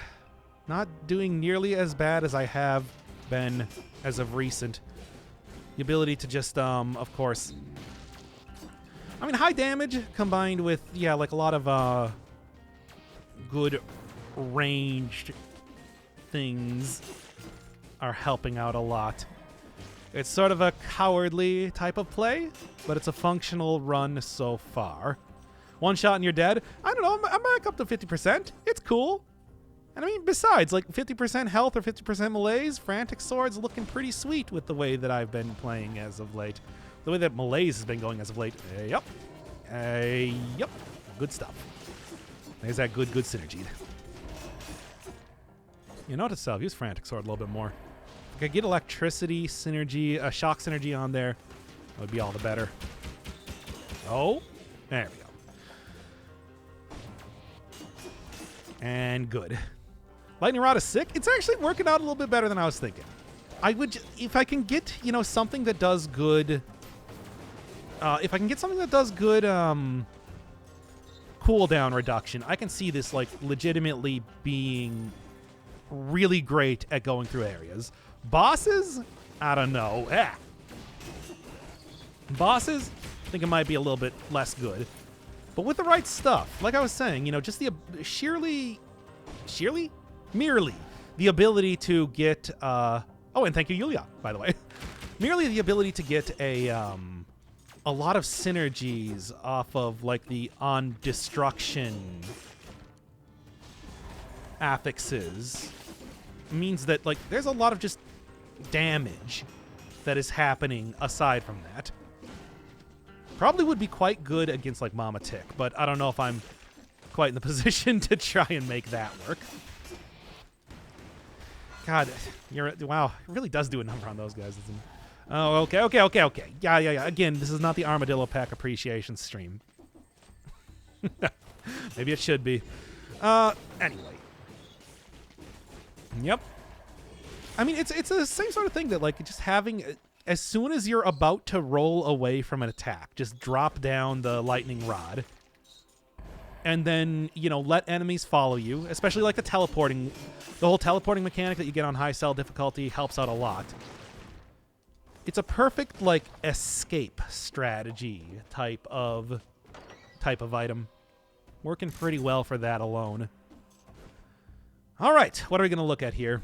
not doing nearly as bad as I have been as of recent. The ability to just, of course... I mean, high damage combined with, yeah, like a lot of good ranged things are helping out a lot. It's sort of a cowardly type of play, but it's a functional run so far. One shot and you're dead. I don't know, I'm back up to 50%. It's cool. And I mean, besides, like 50% health or 50% malaise, Frantic Sword's looking pretty sweet with the way that I've been playing as of late. The way that malaise has been going as of late. Yep. Yep. Good stuff. There's that good synergy. You notice I've used Frantic Sword a little bit more. If I could get electricity synergy, shock synergy on there, that would be all the better. Oh, there we go. And good. Lightning Rod is sick. It's actually working out a little bit better than I was thinking. I would, if I can get, something that does good... if I can get something that does good cooldown reduction, I can see this, like, legitimately being really great at going through areas. Bosses? I don't know. Bosses? I think it might be a little bit less good. But with the right stuff, like I was saying, just the merely the ability to get, oh, and thank you, Yulia, by the way. Merely the ability to get a lot of synergies off of, like, the on destruction affixes means that, like, there's a lot of just damage that is happening aside from that. Probably would be quite good against, like, Mama Tick, but I don't know if I'm quite in the position to try and make that work. God, wow, it really does do a number on those guys, doesn't it? Oh, okay. Yeah. Again, this is not the Armadillo Pack appreciation stream. Maybe it should be. Anyway. Yep. I mean, it's the same sort of thing that, like, just having... As soon as you're about to roll away from an attack, just drop down the lightning rod. And then, let enemies follow you. Especially, like, the teleporting... The whole teleporting mechanic that you get on high cell difficulty helps out a lot. It's a perfect, like, escape strategy type of item. Working pretty well for that alone. All right, what are we going to look at here?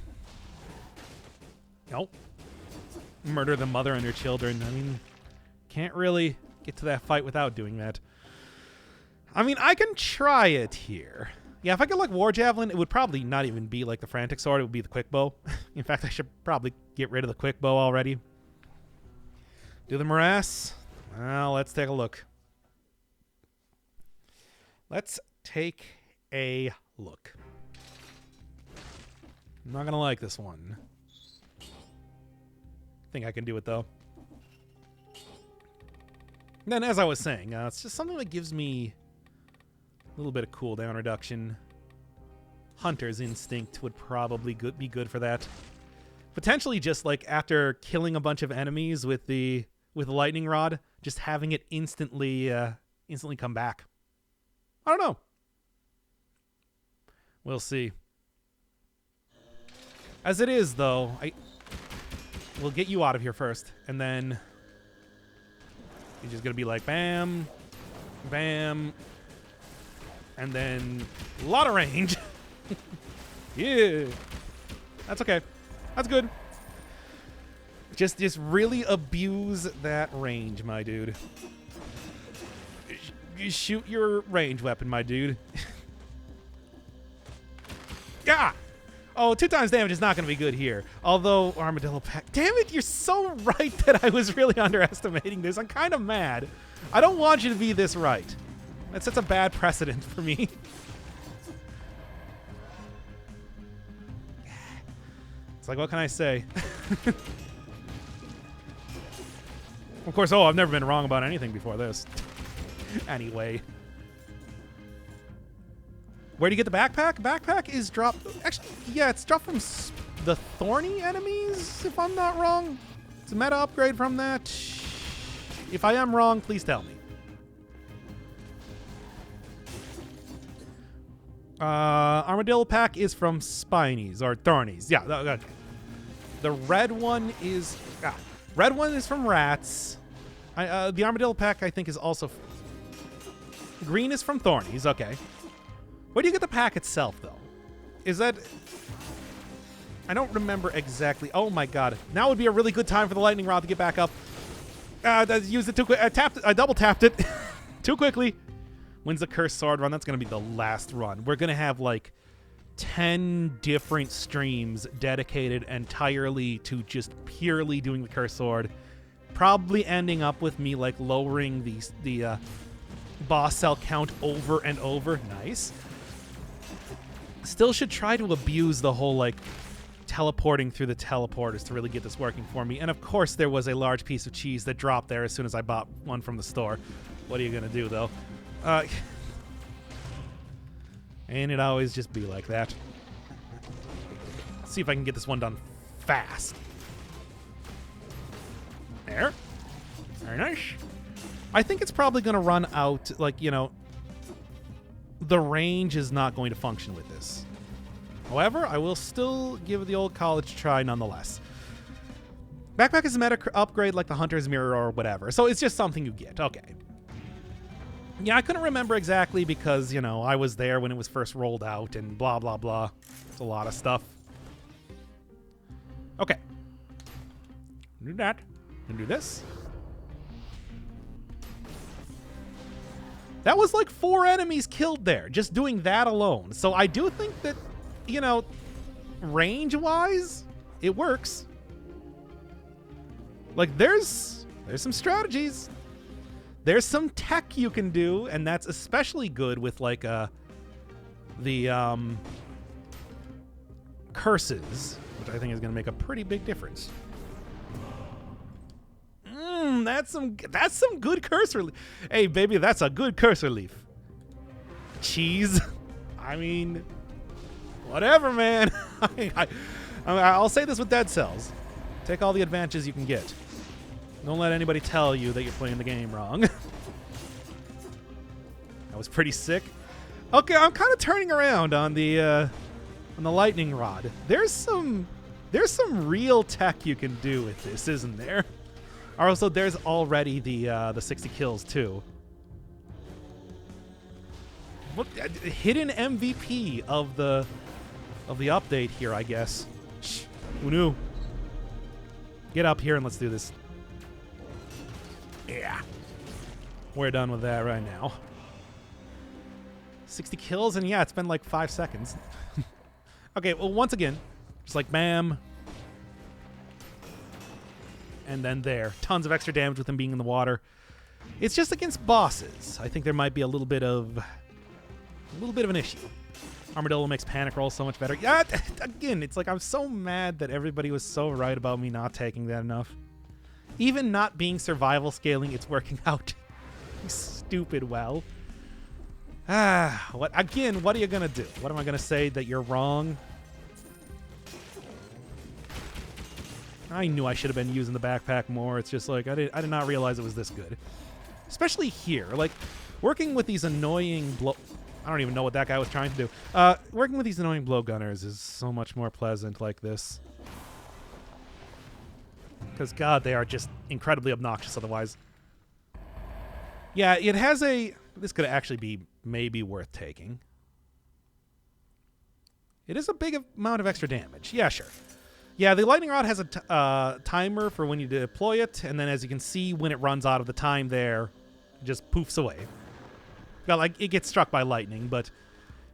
Nope. Murder the mother and her children. I mean, can't really get to that fight without doing that. I mean, I can try it here. Yeah, if I could, like, War Javelin, it would probably not even be, like, the Frantic Sword. It would be the Quick Bow. In fact, I should probably get rid of the Quick Bow already. Do the morass? Well, let's take a look. Let's take a look. I'm not going to like this one. I think I can do it, though. And then, as I was saying, it's just something that gives me a little bit of cooldown reduction. Hunter's Instinct would probably be good for that. Potentially just, like, after killing a bunch of enemies with the lightning rod, just having it instantly come back. I don't know. We'll see. As it is, though, we'll get you out of here first, and then you're just gonna be like bam, bam, and then a lot of range. Yeah, that's okay. That's good. Just really abuse that range, my dude. You shoot your range weapon, my dude. Yeah. Oh, 2 times damage is not going to be good here. Although, Armadillo Pack... Damn it, you're so right that I was really underestimating this. I'm kind of mad. I don't want you to be this right. That sets a bad precedent for me. It's like, what can I say? Of course, I've never been wrong about anything before this. Anyway. Where do you get the backpack? Backpack is dropped... Actually, yeah, it's dropped from the thorny enemies, if I'm not wrong. It's a meta upgrade from that. If I am wrong, please tell me. Armadillo Pack is from Spinies, or Thornies. Yeah, okay. The red one is... red one is from Rats. The Armadillo Pack, I think, is also... Green is from Thornies, okay. Where do you get the pack itself, though? Is that... I don't remember exactly. Oh, my God. Now would be a really good time for the lightning rod to get back up. Used it too quick. I double tapped it too quickly. Wins the cursed sword run. That's going to be the last run. We're going to have, like, 10 different streams dedicated entirely to just purely doing the cursed sword. Probably ending up with me, like, lowering the boss cell count over and over. Nice. Still should try to abuse the whole, like, teleporting through the teleporters to really get this working for me. And, of course, there was a large piece of cheese that dropped there as soon as I bought one from the store. What are you going to do, though? And it always just be like that. Let's see if I can get this one done fast. There. Very nice. I think it's probably going to run out, like, you know, the range is not going to function with this. However, I will still give the old college try nonetheless. Backpack is a meta upgrade like the Hunter's Mirror or whatever, so it's just something you get. Okay. Yeah, I couldn't remember exactly because, you know, I was there when it was first rolled out and blah, blah, blah. It's a lot of stuff. Okay. Do that. And do this. That was like 4 enemies killed there, just doing that alone. So I do think that, you know, range-wise, it works. Like, there's some strategies. There's some tech you can do, and that's especially good with, like, the curses, which I think is going to make a pretty big difference. That's some good curse relief. Hey, baby, that's a good curse relief. Cheese. I mean, whatever, man. I'll say this with Dead Cells. Take all the advantages you can get. Don't let anybody tell you that you're playing the game wrong. That was pretty sick. Okay, I'm kind of turning around on the lightning rod. There's some real tech you can do with this, isn't there? Also, there's already the 60 kills too. What hidden MVP of the update here, I guess. Shh, who knew? Get up here and let's do this. Yeah. We're done with that right now. 60 kills, and yeah, it's been like 5 seconds. Okay, well, once again, just like bam. And then there. Tons of extra damage with him being in the water. It's just against bosses. I think there might be a little bit of an issue. Armadillo makes panic roll so much better. Yeah, again, it's like I'm so mad that everybody was so right about me not taking that enough. Even not being survival scaling, it's working out stupid well. What are you gonna do? What am I gonna say, that you're wrong? I knew I should have been using the backpack more. It's just like I did not realize it was this good. Especially here. Like, working with these annoying I don't even know what that guy was trying to do. Working with these annoying blowgunners is so much more pleasant like this. Because, God, they are just incredibly obnoxious otherwise. Yeah, it has a... This could actually be maybe worth taking. It is a big amount of extra damage. Yeah, sure. Yeah, the lightning rod has a timer for when you deploy it, and then as you can see, when it runs out of the time there, it just poofs away. Well, like, it gets struck by lightning, but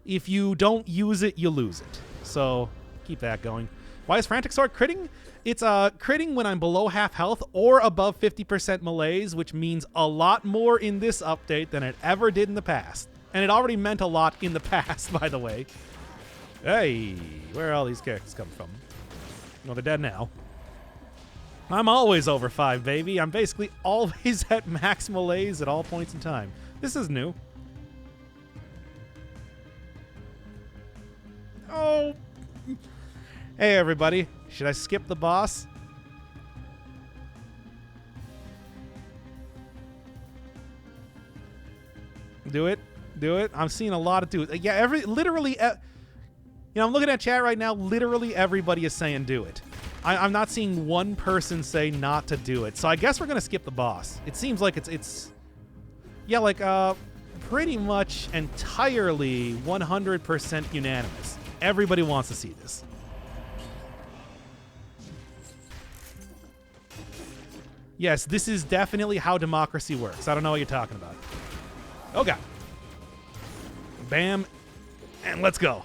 if you don't use it, you lose it. So, keep that going. Why is Frantic Sword critting? It's critting when I'm below half health or above 50% malaise, which means a lot more in this update than it ever did in the past. And it already meant a lot in the past, by the way. Hey, where are all these characters coming from? Well, they're dead now. I'm always over 5, baby. I'm basically always at max malaise at all points in time. This is new. Oh. Hey, everybody. Should I skip the boss? Do it. Do it. I'm seeing a lot of dudes. Yeah, literally... You know, I'm looking at chat right now. Literally everybody is saying do it. I'm not seeing one person say not to do it. So I guess we're going to skip the boss. It seems like it's... Yeah, like, pretty much entirely 100% unanimous. Everybody wants to see this. Yes, this is definitely how democracy works. I don't know what you're talking about. Oh, God. Bam. And let's go.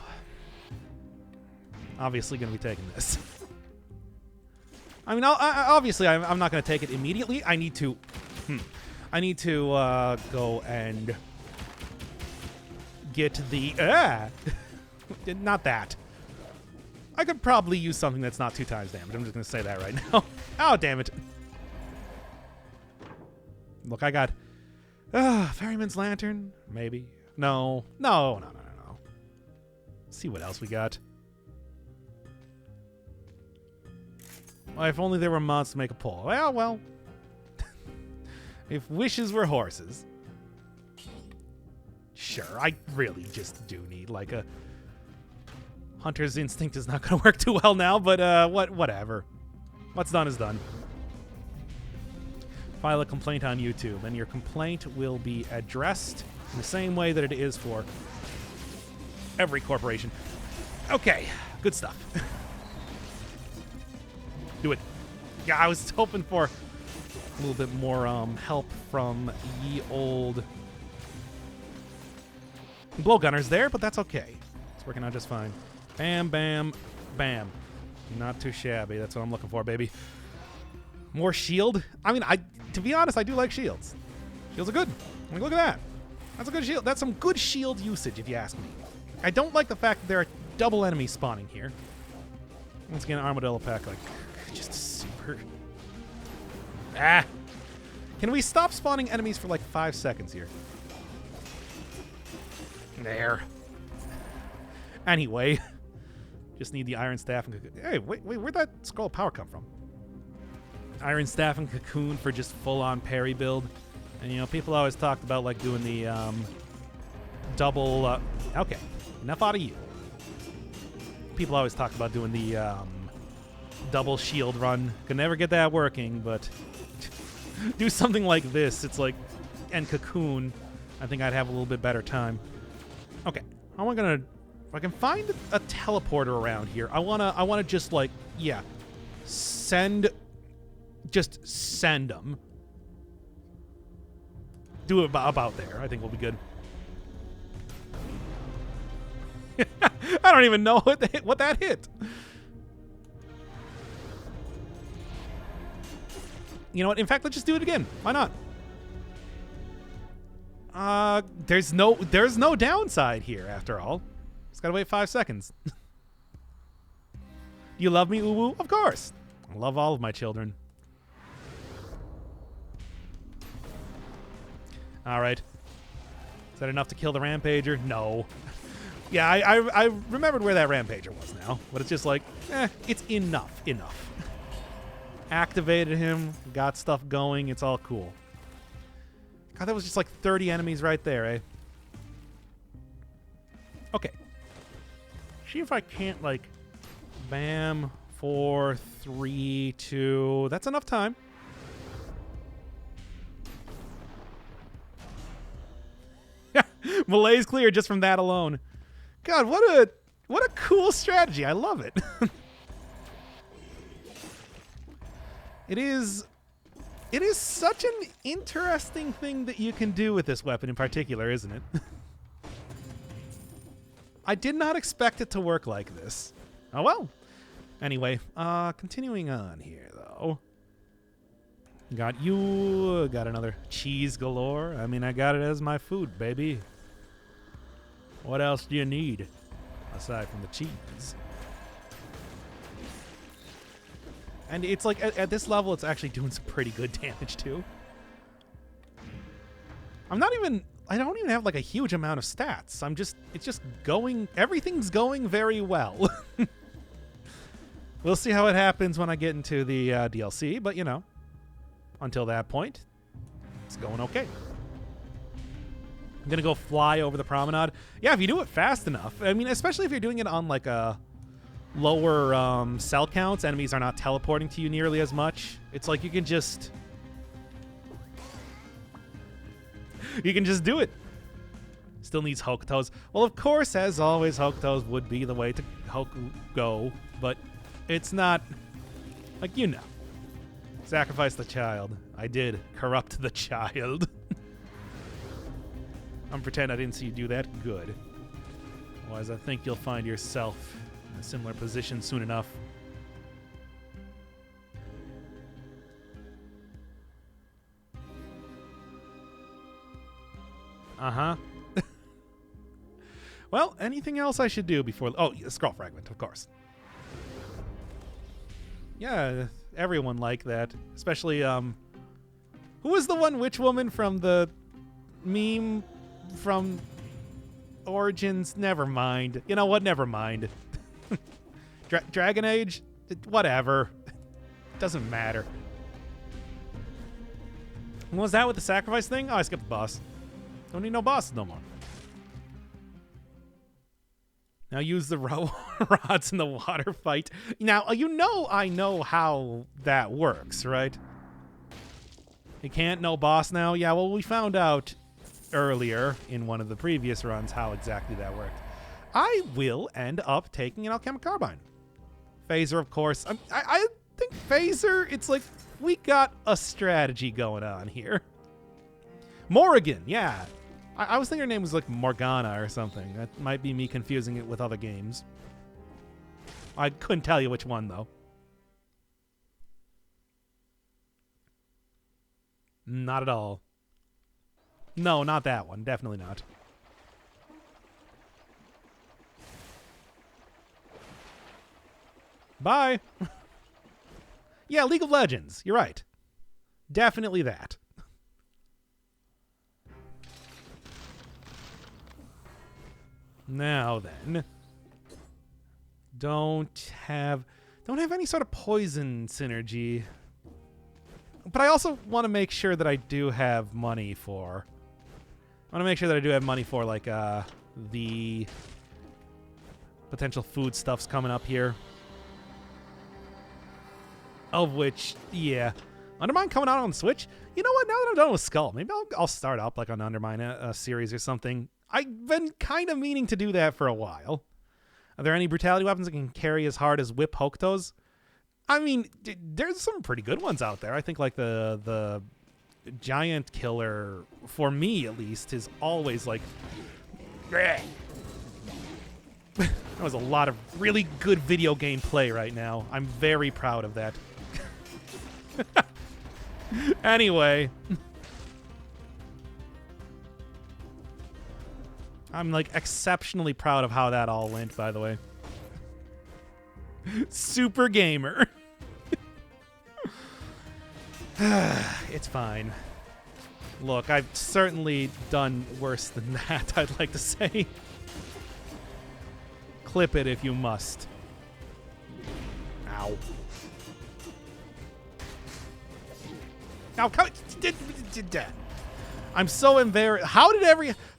Obviously going to be taking this. I mean, obviously, I'm not going to take it immediately. I need to... I need to go and get the... Not that. I could probably use something that's not 2 times damage. I'm just going to say that right now. Oh, damn it. Look, I got... Ferryman's Lantern? Maybe. No. No. Let's see what else we got. Well, if only there were mods to make a pull. Well. If wishes were horses. Sure, I really just do need, like, a... Hunter's Instinct is not going to work too well now, but, whatever. What's done is done. File a complaint on YouTube, and your complaint will be addressed in the same way that it is for every corporation. Okay, good stuff. Do it. Yeah, I was hoping for a little bit more help from ye old blowgunners there, but that's okay. It's working out just fine. Bam, bam, bam. Not too shabby. That's what I'm looking for, baby. More shield? I mean, to be honest, I do like shields. Shields are good. Like, look at that. That's a good shield. That's some good shield usage, if you ask me. I don't like the fact that there are double enemies spawning here. Once again, Armadillo pack, like, just super... Can we stop spawning enemies for, like, 5 seconds here? There. Anyway. Just need the Iron Staff and Cocoon. Hey, wait, where'd that Scroll of Power come from? Iron Staff and Cocoon for just full-on parry build. And, you know, people always talked about, like, doing the, double, okay. Enough out of you. People always talk about doing the, double shield run. Could never get that working, but do something like this. It's like, and Cocoon, I think I'd have a little bit better time. Okay, how am I gonna, if I can find a teleporter around here, I wanna just like, yeah, just send them. Do it about there. I think we'll be good. I don't even know what that hit. You know what? In fact, let's just do it again. Why not? There's no downside here after all. Just gotta wait 5 seconds. You love me, Uwu? Of course. I love all of my children. All right. Is that enough to kill the Rampager? No. Yeah, I remembered where that Rampager was now, but it's just like, it's enough. Activated him, got stuff going, it's all cool. God, that was just like 30 enemies right there, eh? Okay. See if I can't, like, bam, 4, 3, 2. That's enough time. Malaise clear just from that alone. God, what a cool strategy. I love it. It is such an interesting thing that you can do with this weapon in particular, isn't it? I did not expect it to work like this. Oh well. Anyway, continuing on here though. Got you, got another cheese galore. I mean, I got it as my food, baby. What else do you need aside from the cheese? And it's like at this level, it's actually doing some pretty good damage too. I don't even have like a huge amount of stats. It's just going, everything's going very well. We'll see how it happens when I get into the DLC, but you know, until that point, it's going okay. I'm gonna go fly over the promenade. Yeah, if you do it fast enough. I mean, especially if you're doing it on like a lower cell counts, enemies are not teleporting to you nearly as much. It's like you can just do it. Still needs Hokutos. Well, of course, as always, Hokutos would be the way to go, but it's not, like, you know. Sacrifice the child. I did corrupt the child. I'm pretend I didn't see you do that. Good. Otherwise, I think you'll find yourself in a similar position soon enough. Uh-huh. Well, anything else I should do before... Oh, scroll fragment, of course. Yeah, everyone liked that. Especially, who was the one witch woman from the meme from Origins? Never mind. You know what? Never mind. Dragon Age? Whatever. Doesn't matter. What was that with the sacrifice thing? Oh, I skipped the boss. Don't need no bosses no more. Now use the rods in the water fight. Now, you know I know how that works, right? You can't no boss now? Yeah, well, we found out earlier in one of the previous runs how exactly that worked. I will end up taking an Alchemic Carbine. Phaser, of course. I think Phaser, it's like we got a strategy going on here. Morrigan, yeah. I was thinking her name was like Morgana or something. That might be me confusing it with other games. I couldn't tell you which one, though. Not at all. No, not that one. Definitely not. Bye. Yeah, League of Legends. You're right. Definitely that. Now then, don't have any sort of poison synergy, but I also want to make sure that I do have money for. I want to make sure that I do have money for like the potential food stuffs coming up here. Of which, yeah, Undermine coming out on Switch. You know what? Now that I'm done with Skull, maybe I'll start up like an Undermine series or something. I've been kind of meaning to do that for a while. Are there any brutality weapons that can carry as hard as Whip Hokutos? I mean, there's some pretty good ones out there. I think like the Giant Killer, for me at least, is always like... That was a lot of really good video game play right now. I'm very proud of that. Anyway... I'm, like, exceptionally proud of how that all went, by the way. Super gamer. It's fine. Look, I've certainly done worse than that, I'd like to say. Clip it if you must. Ow. Now, come... I'm so embarrassed. How did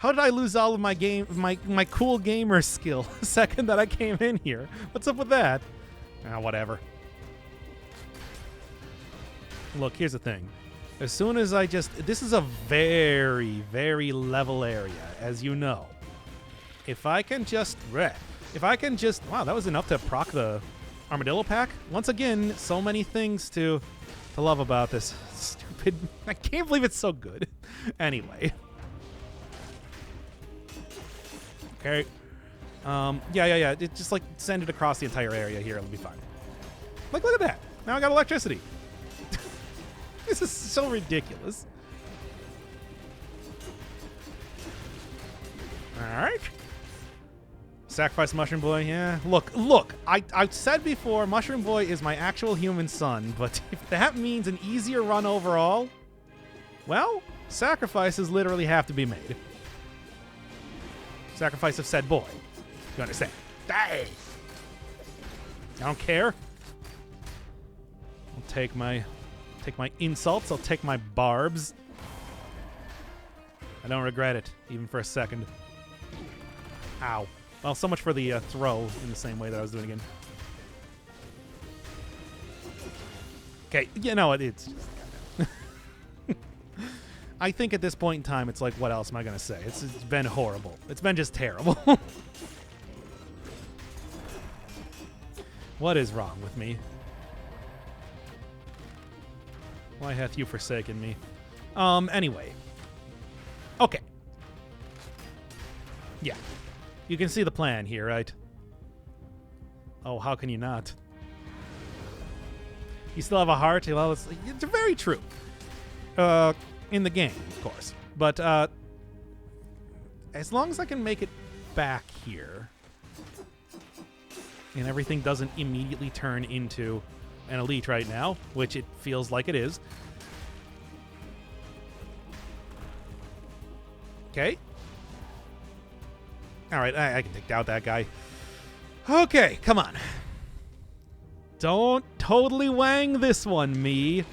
How did I lose all of my my cool gamer skill the second that I came in here? What's up with that? Whatever. Look, here's the thing. As soon as this is a very, very level area, as you know. If I can just, wow, that was enough to proc the armadillo pack. Once again, so many things to love about this stupid, I can't believe it's so good. Anyway. Okay. Yeah. It just like send it across the entire area here. It'll be fine. Like, look at that. Now I got electricity. This is so ridiculous. All right. Sacrifice Mushroom Boy, yeah. Look. I said before, Mushroom Boy is my actual human son, but if that means an easier run overall, well, sacrifices literally have to be made. Sacrifice of said boy. You understand? Hey! I don't care. I'll take my insults. I'll take my barbs. I don't regret it, even for a second. Ow. Well, so much for the throw in the same way that I was doing again. Okay, you know what? It's just... I think at this point in time, it's like, what else am I going to say? It's been horrible. It's been just terrible. What is wrong with me? Why hath you forsaken me? Anyway. Okay. Yeah. You can see the plan here, right? Oh, how can you not? You still have a heart? Well, it's very true. In the game, of course. But as long as I can make it back here, and everything doesn't immediately turn into an elite right now, which it feels like it is. Okay. All right, I can take out that guy. Okay, come on. Don't totally wang this one, me.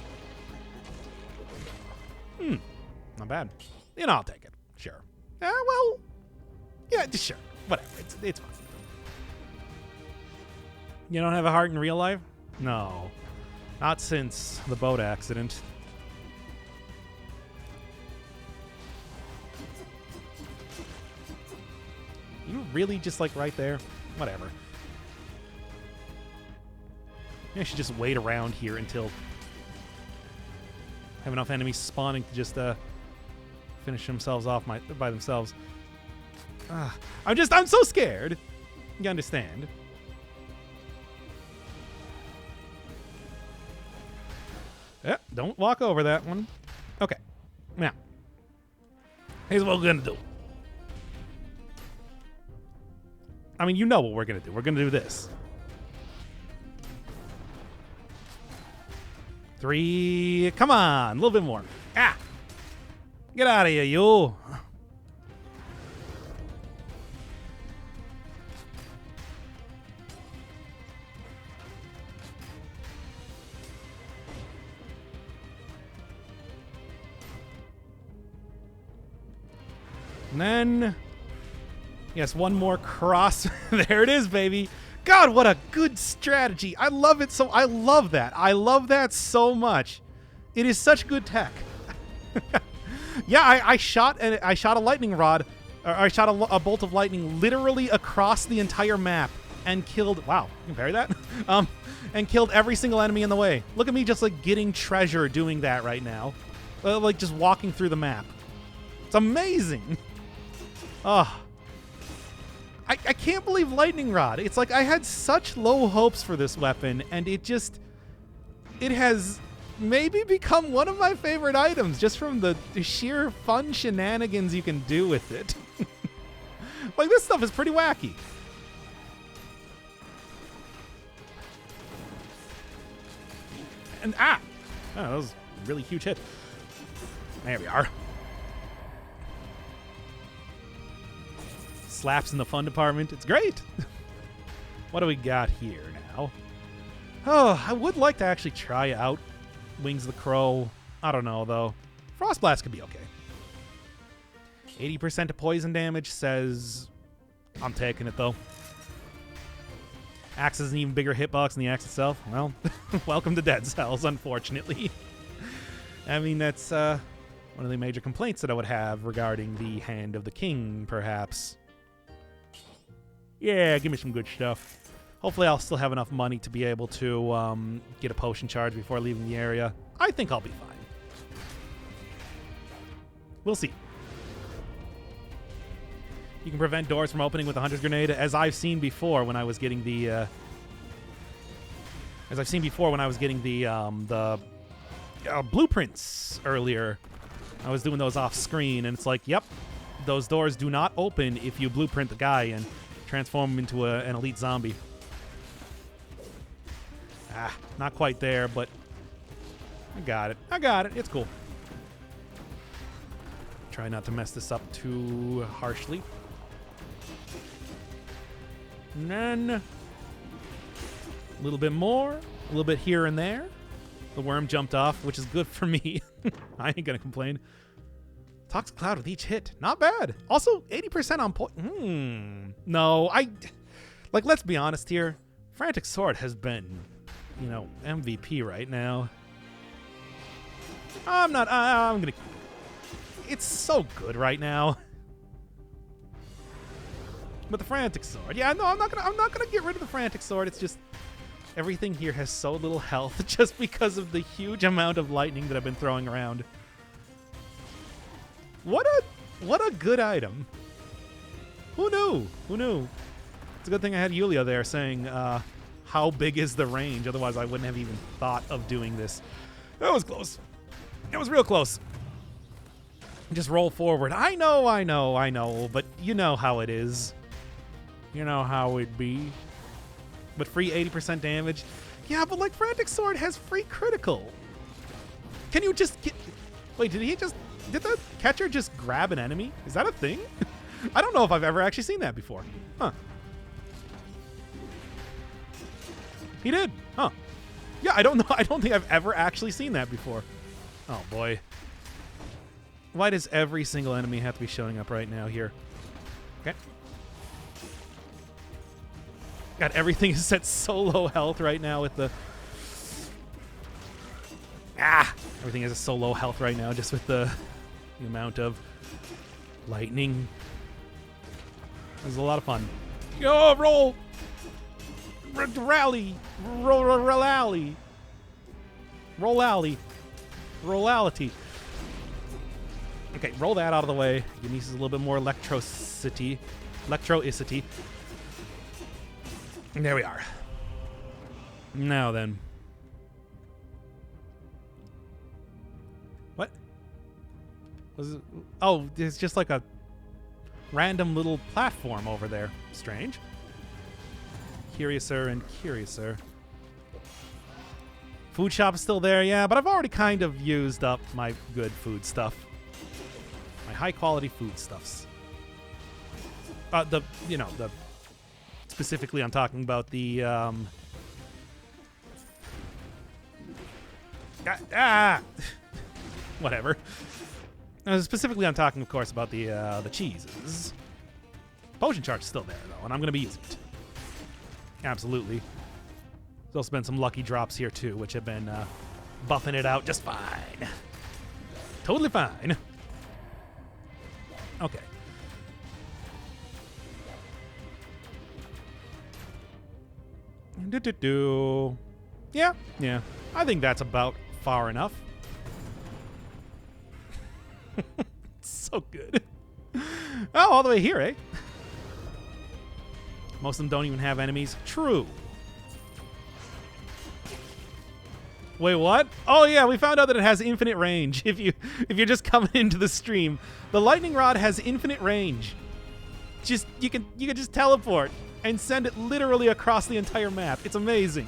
Not bad. You know, I'll take it. Sure. Well, yeah, sure. Whatever. It's fine. You don't have a heart in real life? No. Not since the boat accident. You really just like right there? Whatever. Maybe I should just wait around here until have enough enemies spawning to just finish themselves off by themselves. I'm so scared. You understand? Yeah, don't walk over that one. Okay. Now, here's what we're gonna do. I mean, you know what we're gonna do. We're gonna do this. 3. Come on, a little bit more. Get out of here, you. And then, yes, one more cross. There it is, baby. God, what a good strategy. I love it so. I love that. I love that so much. It is such good tech. Yeah, I shot a lightning rod. Or I shot a bolt of lightning literally across the entire map and killed. Wow, you can parry that. And killed every single enemy in the way. Look at me just like getting treasure doing that right now. Like just walking through the map. It's amazing. Oh. I can't believe Lightning Rod. It's like I had such low hopes for this weapon, and it has maybe become one of my favorite items just from the sheer fun shenanigans you can do with it. Like, this stuff is pretty wacky. And oh, that was a really huge hit. There we are. Slaps in the fun department. It's great. What do we got here now? Oh, I would like to actually try out Wings of the Crow. I don't know, though. Frost Blast could be okay. 80% of poison damage says I'm taking it, though. Axe is an even bigger hitbox than the axe itself. Well, welcome to Dead Cells, unfortunately. I mean, that's one of the major complaints that I would have regarding the Hand of the King, perhaps. Yeah, give me some good stuff. Hopefully I'll still have enough money to be able to get a potion charge before leaving the area. I think I'll be fine. We'll see. You can prevent doors from opening with a Hunter's Grenade, as I've seen before when I was getting the... blueprints earlier. I was doing those off screen, and it's like, yep, those doors do not open if you blueprint the guy and transform him into an elite zombie. Not quite there, but I got it. It's cool. Try not to mess this up too harshly. And then a little bit more, a little bit here and there. The worm jumped off, which is good for me. I ain't gonna complain. Toxic Cloud with each hit. Not bad. Also, 80% on point. No, like, let's be honest here. Frantic Sword has been, you know, MVP right now. I'm gonna... It's so good right now. But the Frantic Sword. Yeah, no, I'm not gonna get rid of the Frantic Sword. It's just everything here has so little health just because of the huge amount of lightning that I've been throwing around. What a good item. Who knew? It's a good thing I had Yulia there saying how big is the range, otherwise I wouldn't have even thought of doing this. That was close. It was real close. Just roll forward. I know, but you know how it is. You know how it be. But free 80% damage? Yeah, but like Frantic Sword has free critical. Can you just get... Wait, did the catcher just grab an enemy? Is that a thing? I don't know if I've ever actually seen that before. Huh. He did. Huh. Yeah, I don't know. I don't think I've ever actually seen that before. Oh, boy. Why does every single enemy have to be showing up right now here? Okay. God, everything is at so low health right now with the... Everything is at so low health right now just with the amount of lightning. It was a lot of fun. Yo, roll! Rally! Roll-alley! Roll-alley! Roll-ality. Okay, roll that out of the way. Give me a little bit more electricity. And there we are. Now then. What? Was it? Oh, there's just like a random little platform over there. Strange. Curiouser and curiouser. Food shop is still there, yeah, but I've already kind of used up my good food stuff. My high quality food stuffs. Specifically, I'm talking about the whatever. Specifically, I'm talking, of course, about the cheeses. Potion charge is still there though, and I'm going to be using it. Absolutely. There's also been some lucky drops here too, which have been buffing it out just fine. Totally fine. Okay. Yeah. I think that's about far enough. So good. Oh, all the way here, eh? Most of them don't even have enemies. True. Wait, what? Oh yeah, we found out that it has infinite range. If you're just coming into the stream, the lightning rod has infinite range. Just you can just teleport and send it literally across the entire map. It's amazing.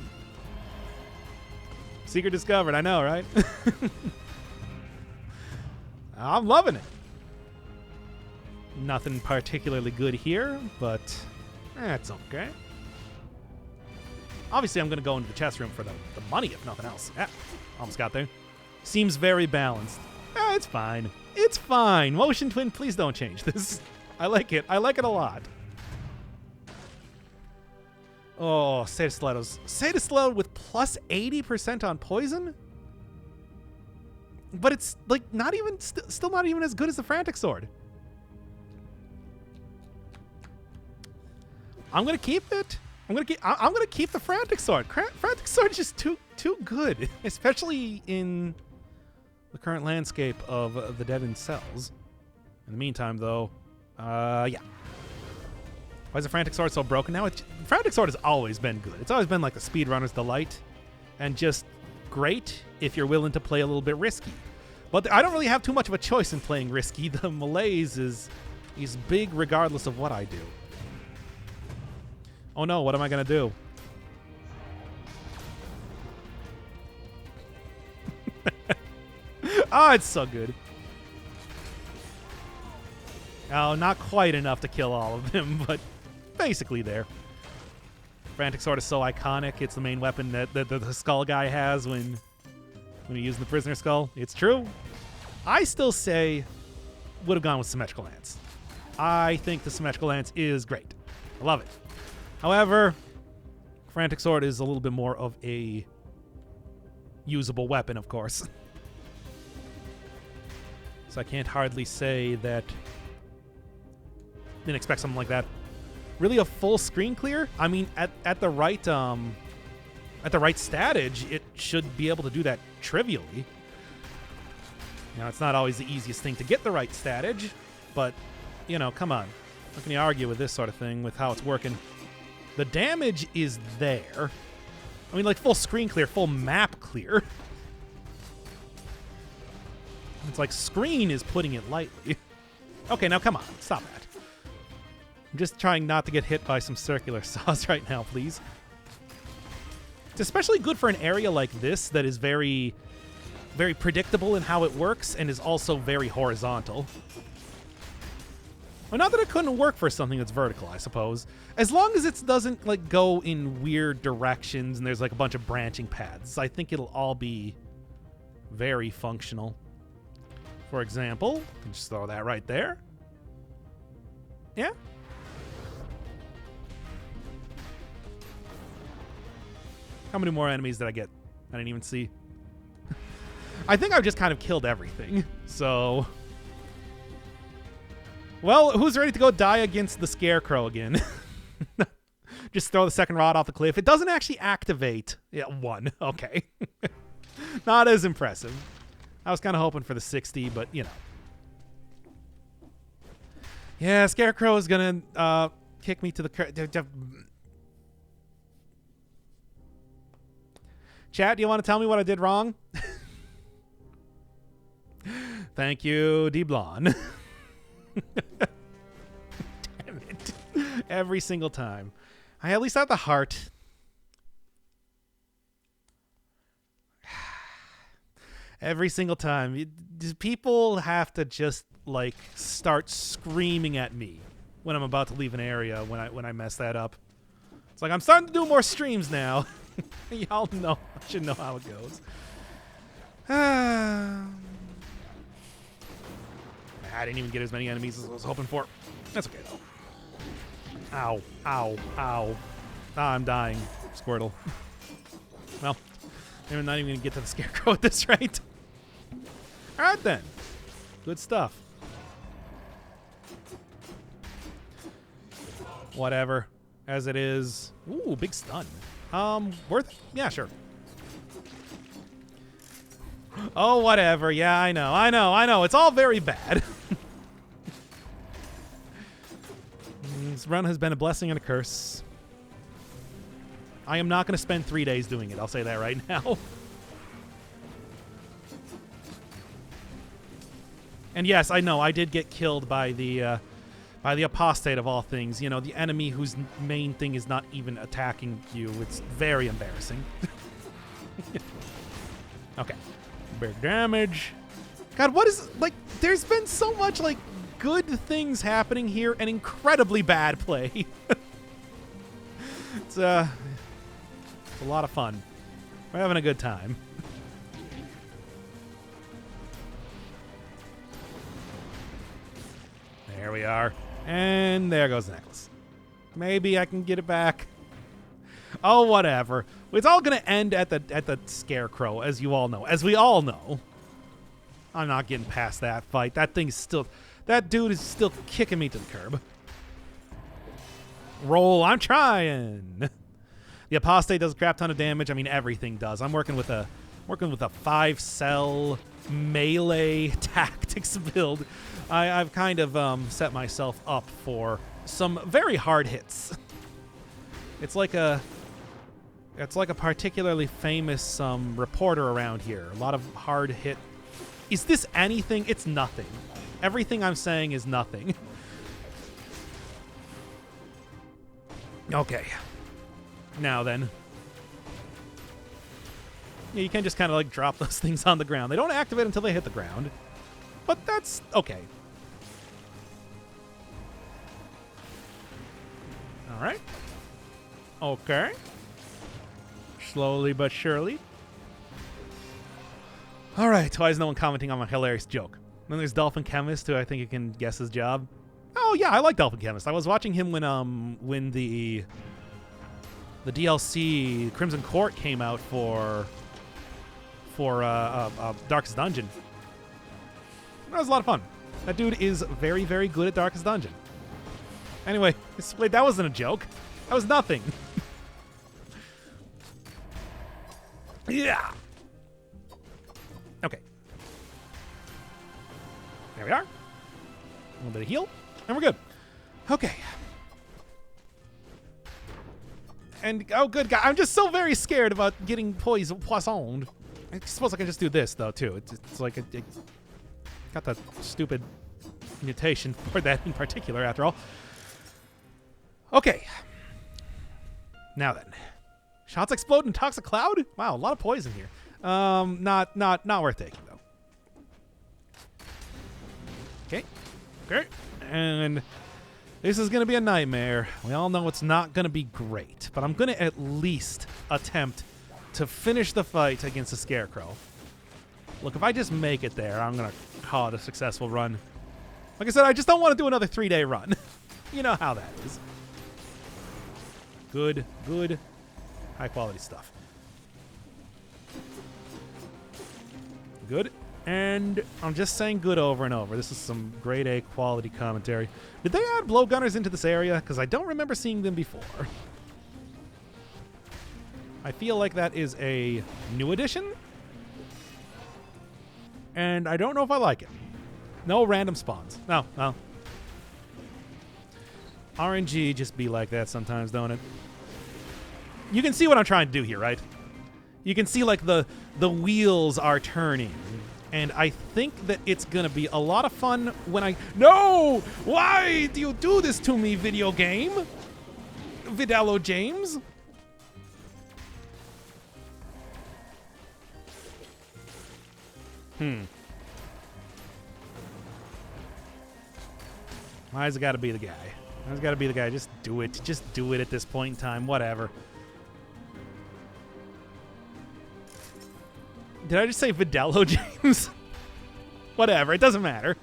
Secret discovered, I know, right? I'm loving it. Nothing particularly good here, but that's okay. Obviously, I'm going to go into the chest room for the money, if nothing else. Yeah, almost got there. Seems very balanced. Ah, it's fine. It's fine. Motion Twin, please don't change this. I like it. I like it a lot. Oh, Seta Stilettos. Seta Stiletto with plus 80% on poison? But it's, like, not even, still not even as good as the Frantic Sword. I'm gonna keep it. I'm gonna keep the Frantic Sword. Frantic Sword is just too good, especially in the current landscape of the Dead in Cells. In the meantime, though, yeah. Why is the Frantic Sword so broken now? Frantic Sword has always been good. It's always been like the speedrunner's delight, and just great if you're willing to play a little bit risky. But I don't really have too much of a choice in playing risky. The malaise is big regardless of what I do. Oh no, what am I gonna do? Oh, it's so good. Oh, not quite enough to kill all of them, but basically there. Frantic Sword is so iconic. It's the main weapon that the skull guy has when you're using the prisoner skull. It's true. I still say would have gone with Symmetrical Lance. I think the Symmetrical Lance is great. I love it. However, Frantic Sword is a little bit more of a usable weapon, of course. So I can't hardly say that didn't expect something like that. Really, a full screen clear? I mean, at the right statage, it should be able to do that trivially. Now, it's not always the easiest thing to get the right statage, but you know, come on. How can you argue with this sort of thing with how it's working? The damage is there. I mean, like full screen clear, full map clear. It's like screen is putting it lightly. Okay, now come on. Stop that. I'm just trying not to get hit by some circular saws right now, please. It's especially good for an area like this that is very, very predictable in how it works and is also very horizontal. Well, not that it couldn't work for something that's vertical, I suppose. As long as it doesn't like go in weird directions and there's like a bunch of branching paths, I think it'll all be very functional. For example, you can just throw that right there. Yeah. How many more enemies did I get? I didn't even see. I think I've just kind of killed everything. So, well, who's ready to go die against the Scarecrow again? Just throw the second rod off the cliff. It doesn't actually activate. Yeah, 1. Okay. Not as impressive. I was kind of hoping for the 60, but, you know. Yeah, Scarecrow is going to kick me to the... Chat, do you want to tell me what I did wrong? Thank you, D-Blon. Damn it. Every single time. I at least have the heart. Every single time. People have to just, like, start screaming at me when I'm about to leave an area when I mess that up. It's like, I'm starting to do more streams now. Y'all know. I should know how it goes. I didn't even get as many enemies as I was hoping for. That's okay, though. Ow. Ow. Ow. Ah, I'm dying. Squirtle. Well, I'm not even going to get to the Scarecrow at this rate. All right, then. Good stuff. Whatever. As it is. Ooh, big stun. Worth it? Yeah, sure. Oh, whatever. Yeah, I know. It's all very bad. This run has been a blessing and a curse. I am not going to spend 3 days doing it. I'll say that right now. And yes, I know. I did get killed by the apostate of all things. You know, the enemy whose main thing is not even attacking you. It's very embarrassing. Okay. Big damage. God, what is... Like, there's been so much, like, good things happening here and incredibly bad play. It's a lot of fun. We're having a good time. There we are. And there goes the necklace. Maybe I can get it back. Oh, whatever. It's all going to end at the scarecrow, as you all know. As we all know. I'm not getting past that fight. That thing's still... That dude is still kicking me to the curb. Roll. I'm trying. The apostate does a crap ton of damage. I mean, everything does. I'm working with a 5-cell melee tactics build. I've kind of set myself up for some very hard hits. It's like a particularly famous reporter around here. A lot of hard hit. Is this anything? It's nothing. Everything I'm saying is nothing. Okay. Now then. Yeah, you can just kind of like drop those things on the ground. They don't activate until they hit the ground. But that's okay. All right. Okay. Slowly but surely. All right. Why is no one commenting on my hilarious joke? Then there's Dolphin Chemist, who I think you can guess his job. Oh yeah, I like Dolphin Chemist. I was watching him when the DLC Crimson Court came out for Darkest Dungeon. That was a lot of fun. That dude is very, very good at Darkest Dungeon. Anyway, wait, that wasn't a joke. That was nothing. Yeah. Okay. There we are. A little bit of heal, and we're good. Okay. And, oh, good God. I'm just so very scared about getting poisoned. I suppose I can just do this, though, too. It's like it got that stupid mutation for that in particular, after all. Okay. Now then. Shots explode in toxic cloud? Wow, a lot of poison here. Not worth taking, though. Okay. Okay. And this is going to be a nightmare. We all know it's not going to be great, but I'm going to at least attempt to finish the fight against the Scarecrow. Look, if I just make it there, I'm going to call it a successful run. Like I said, I just don't want to do another 3-day run. You know how that is. Good, good, high-quality stuff. Good. And I'm just saying good over and over. This is some grade A quality commentary. Did they add blowgunners into this area? Because I don't remember seeing them before. I feel like that is a new addition. And I don't know if I like it. No random spawns. No. RNG just be like that sometimes, don't it? You can see what I'm trying to do here, right? You can see like the wheels are turning. And I think that it's going to be a lot of fun when I... No! Why do you do this to me, video game? Vidello James? Why's it got to be the guy? Why's it got to be the guy? Just do it. Just do it at this point in time. Whatever. Did I just say Vidello James? Whatever. It doesn't matter.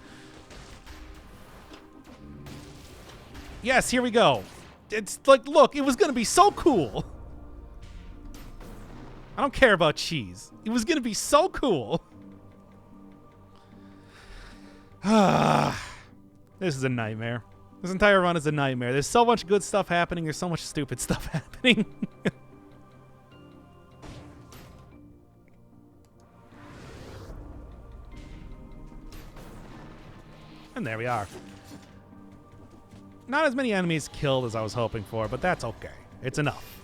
Yes, here we go. It's like, look, it was going to be so cool. I don't care about cheese. It was going to be so cool. This is a nightmare. This entire run is a nightmare. There's so much good stuff happening. There's so much stupid stuff happening. And there we are. Not as many enemies killed as I was hoping for, but that's okay. It's enough.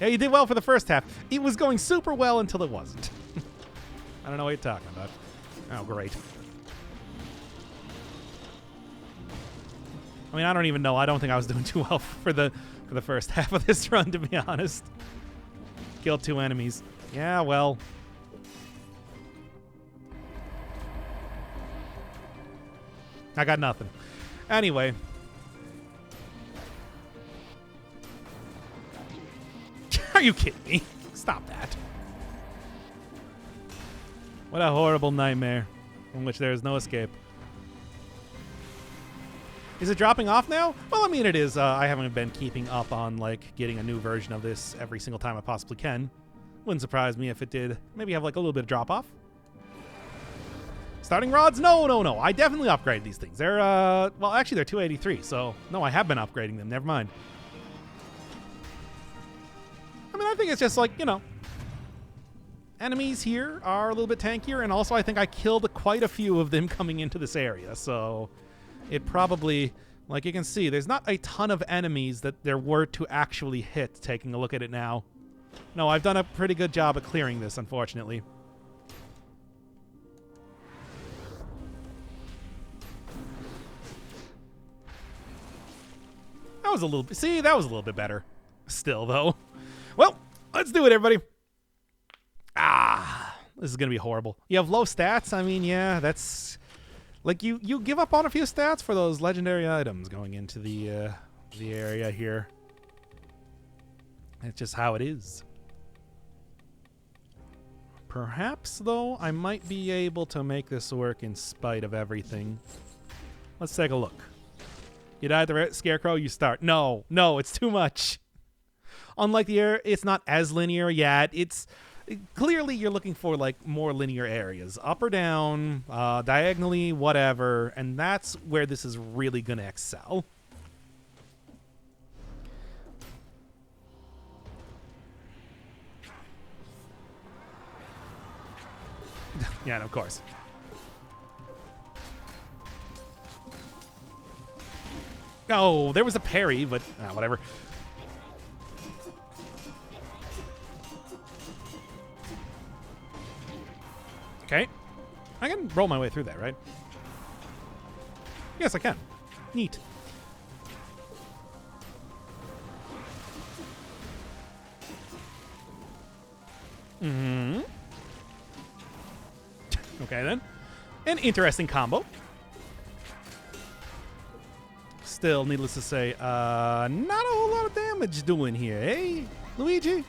Yeah, you did well for the first half. It was going super well until it wasn't. I don't know what you're talking about. Oh, great. I mean, I don't even know. I don't think I was doing too well for the first half of this run, to be honest. Killed 2 enemies. Yeah, well... I got nothing. Anyway. Are you kidding me? Stop that. What a horrible nightmare from which there is no escape. Is it dropping off now? Well, I mean, it is. I haven't been keeping up on, like, getting a new version of this every single time I possibly can. Wouldn't surprise me if it did maybe have, like, a little bit of drop-off. Starting rods? No. I definitely upgraded these things. They're, well, actually, they're 283, so no, I have been upgrading them. Never mind. I mean, I think it's just, like, you know, enemies here are a little bit tankier, and also I think I killed quite a few of them coming into this area, so... It probably, like you can see, there's not a ton of enemies that there were to actually hit, taking a look at it now. No, I've done a pretty good job at clearing this, unfortunately. That was a little, see, that was a little bit better. Still, though. Well, let's do it, everybody. This is going to be horrible. You have low stats? I mean, yeah, that's... Like, you give up on a few stats for those legendary items going into the area here. It's just how it is. Perhaps, though, I might be able to make this work in spite of everything. Let's take a look. You died the Scarecrow, you start. No, it's too much. Unlike the air, it's not as linear yet. It's... Clearly, you're looking for, like, more linear areas. Up or down, diagonally, whatever. And that's where this is really going to excel. Yeah, of course. Oh, there was a parry, but whatever. Okay. I can roll my way through that, right? Yes, I can. Neat. Mm-hmm. Okay, then. An interesting combo. Still, needless to say, not a whole lot of damage doing here, eh, Luigi?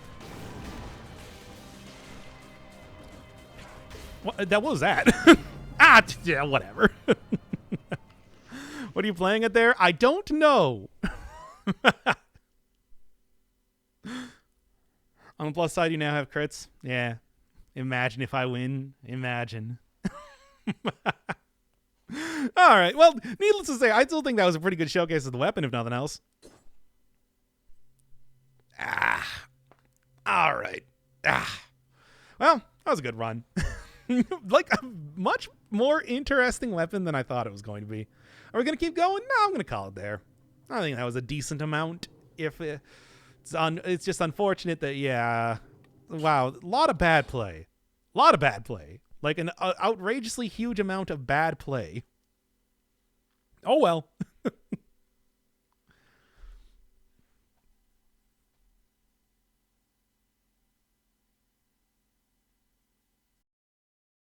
What was that? Yeah, whatever. What are you playing at there? I don't know. On the plus side, you now have crits. Yeah. Imagine if I win. Imagine. All right. Well, needless to say, I still think that was a pretty good showcase of the weapon, if nothing else. All right. Well, that was a good run. Like a much more interesting weapon than I thought it was going to be. Are we going to keep going? No, I'm going to call it there. I think that was a decent amount. If it's just unfortunate that, yeah, wow, a lot of bad play. Like an outrageously huge amount of bad play. Oh, well.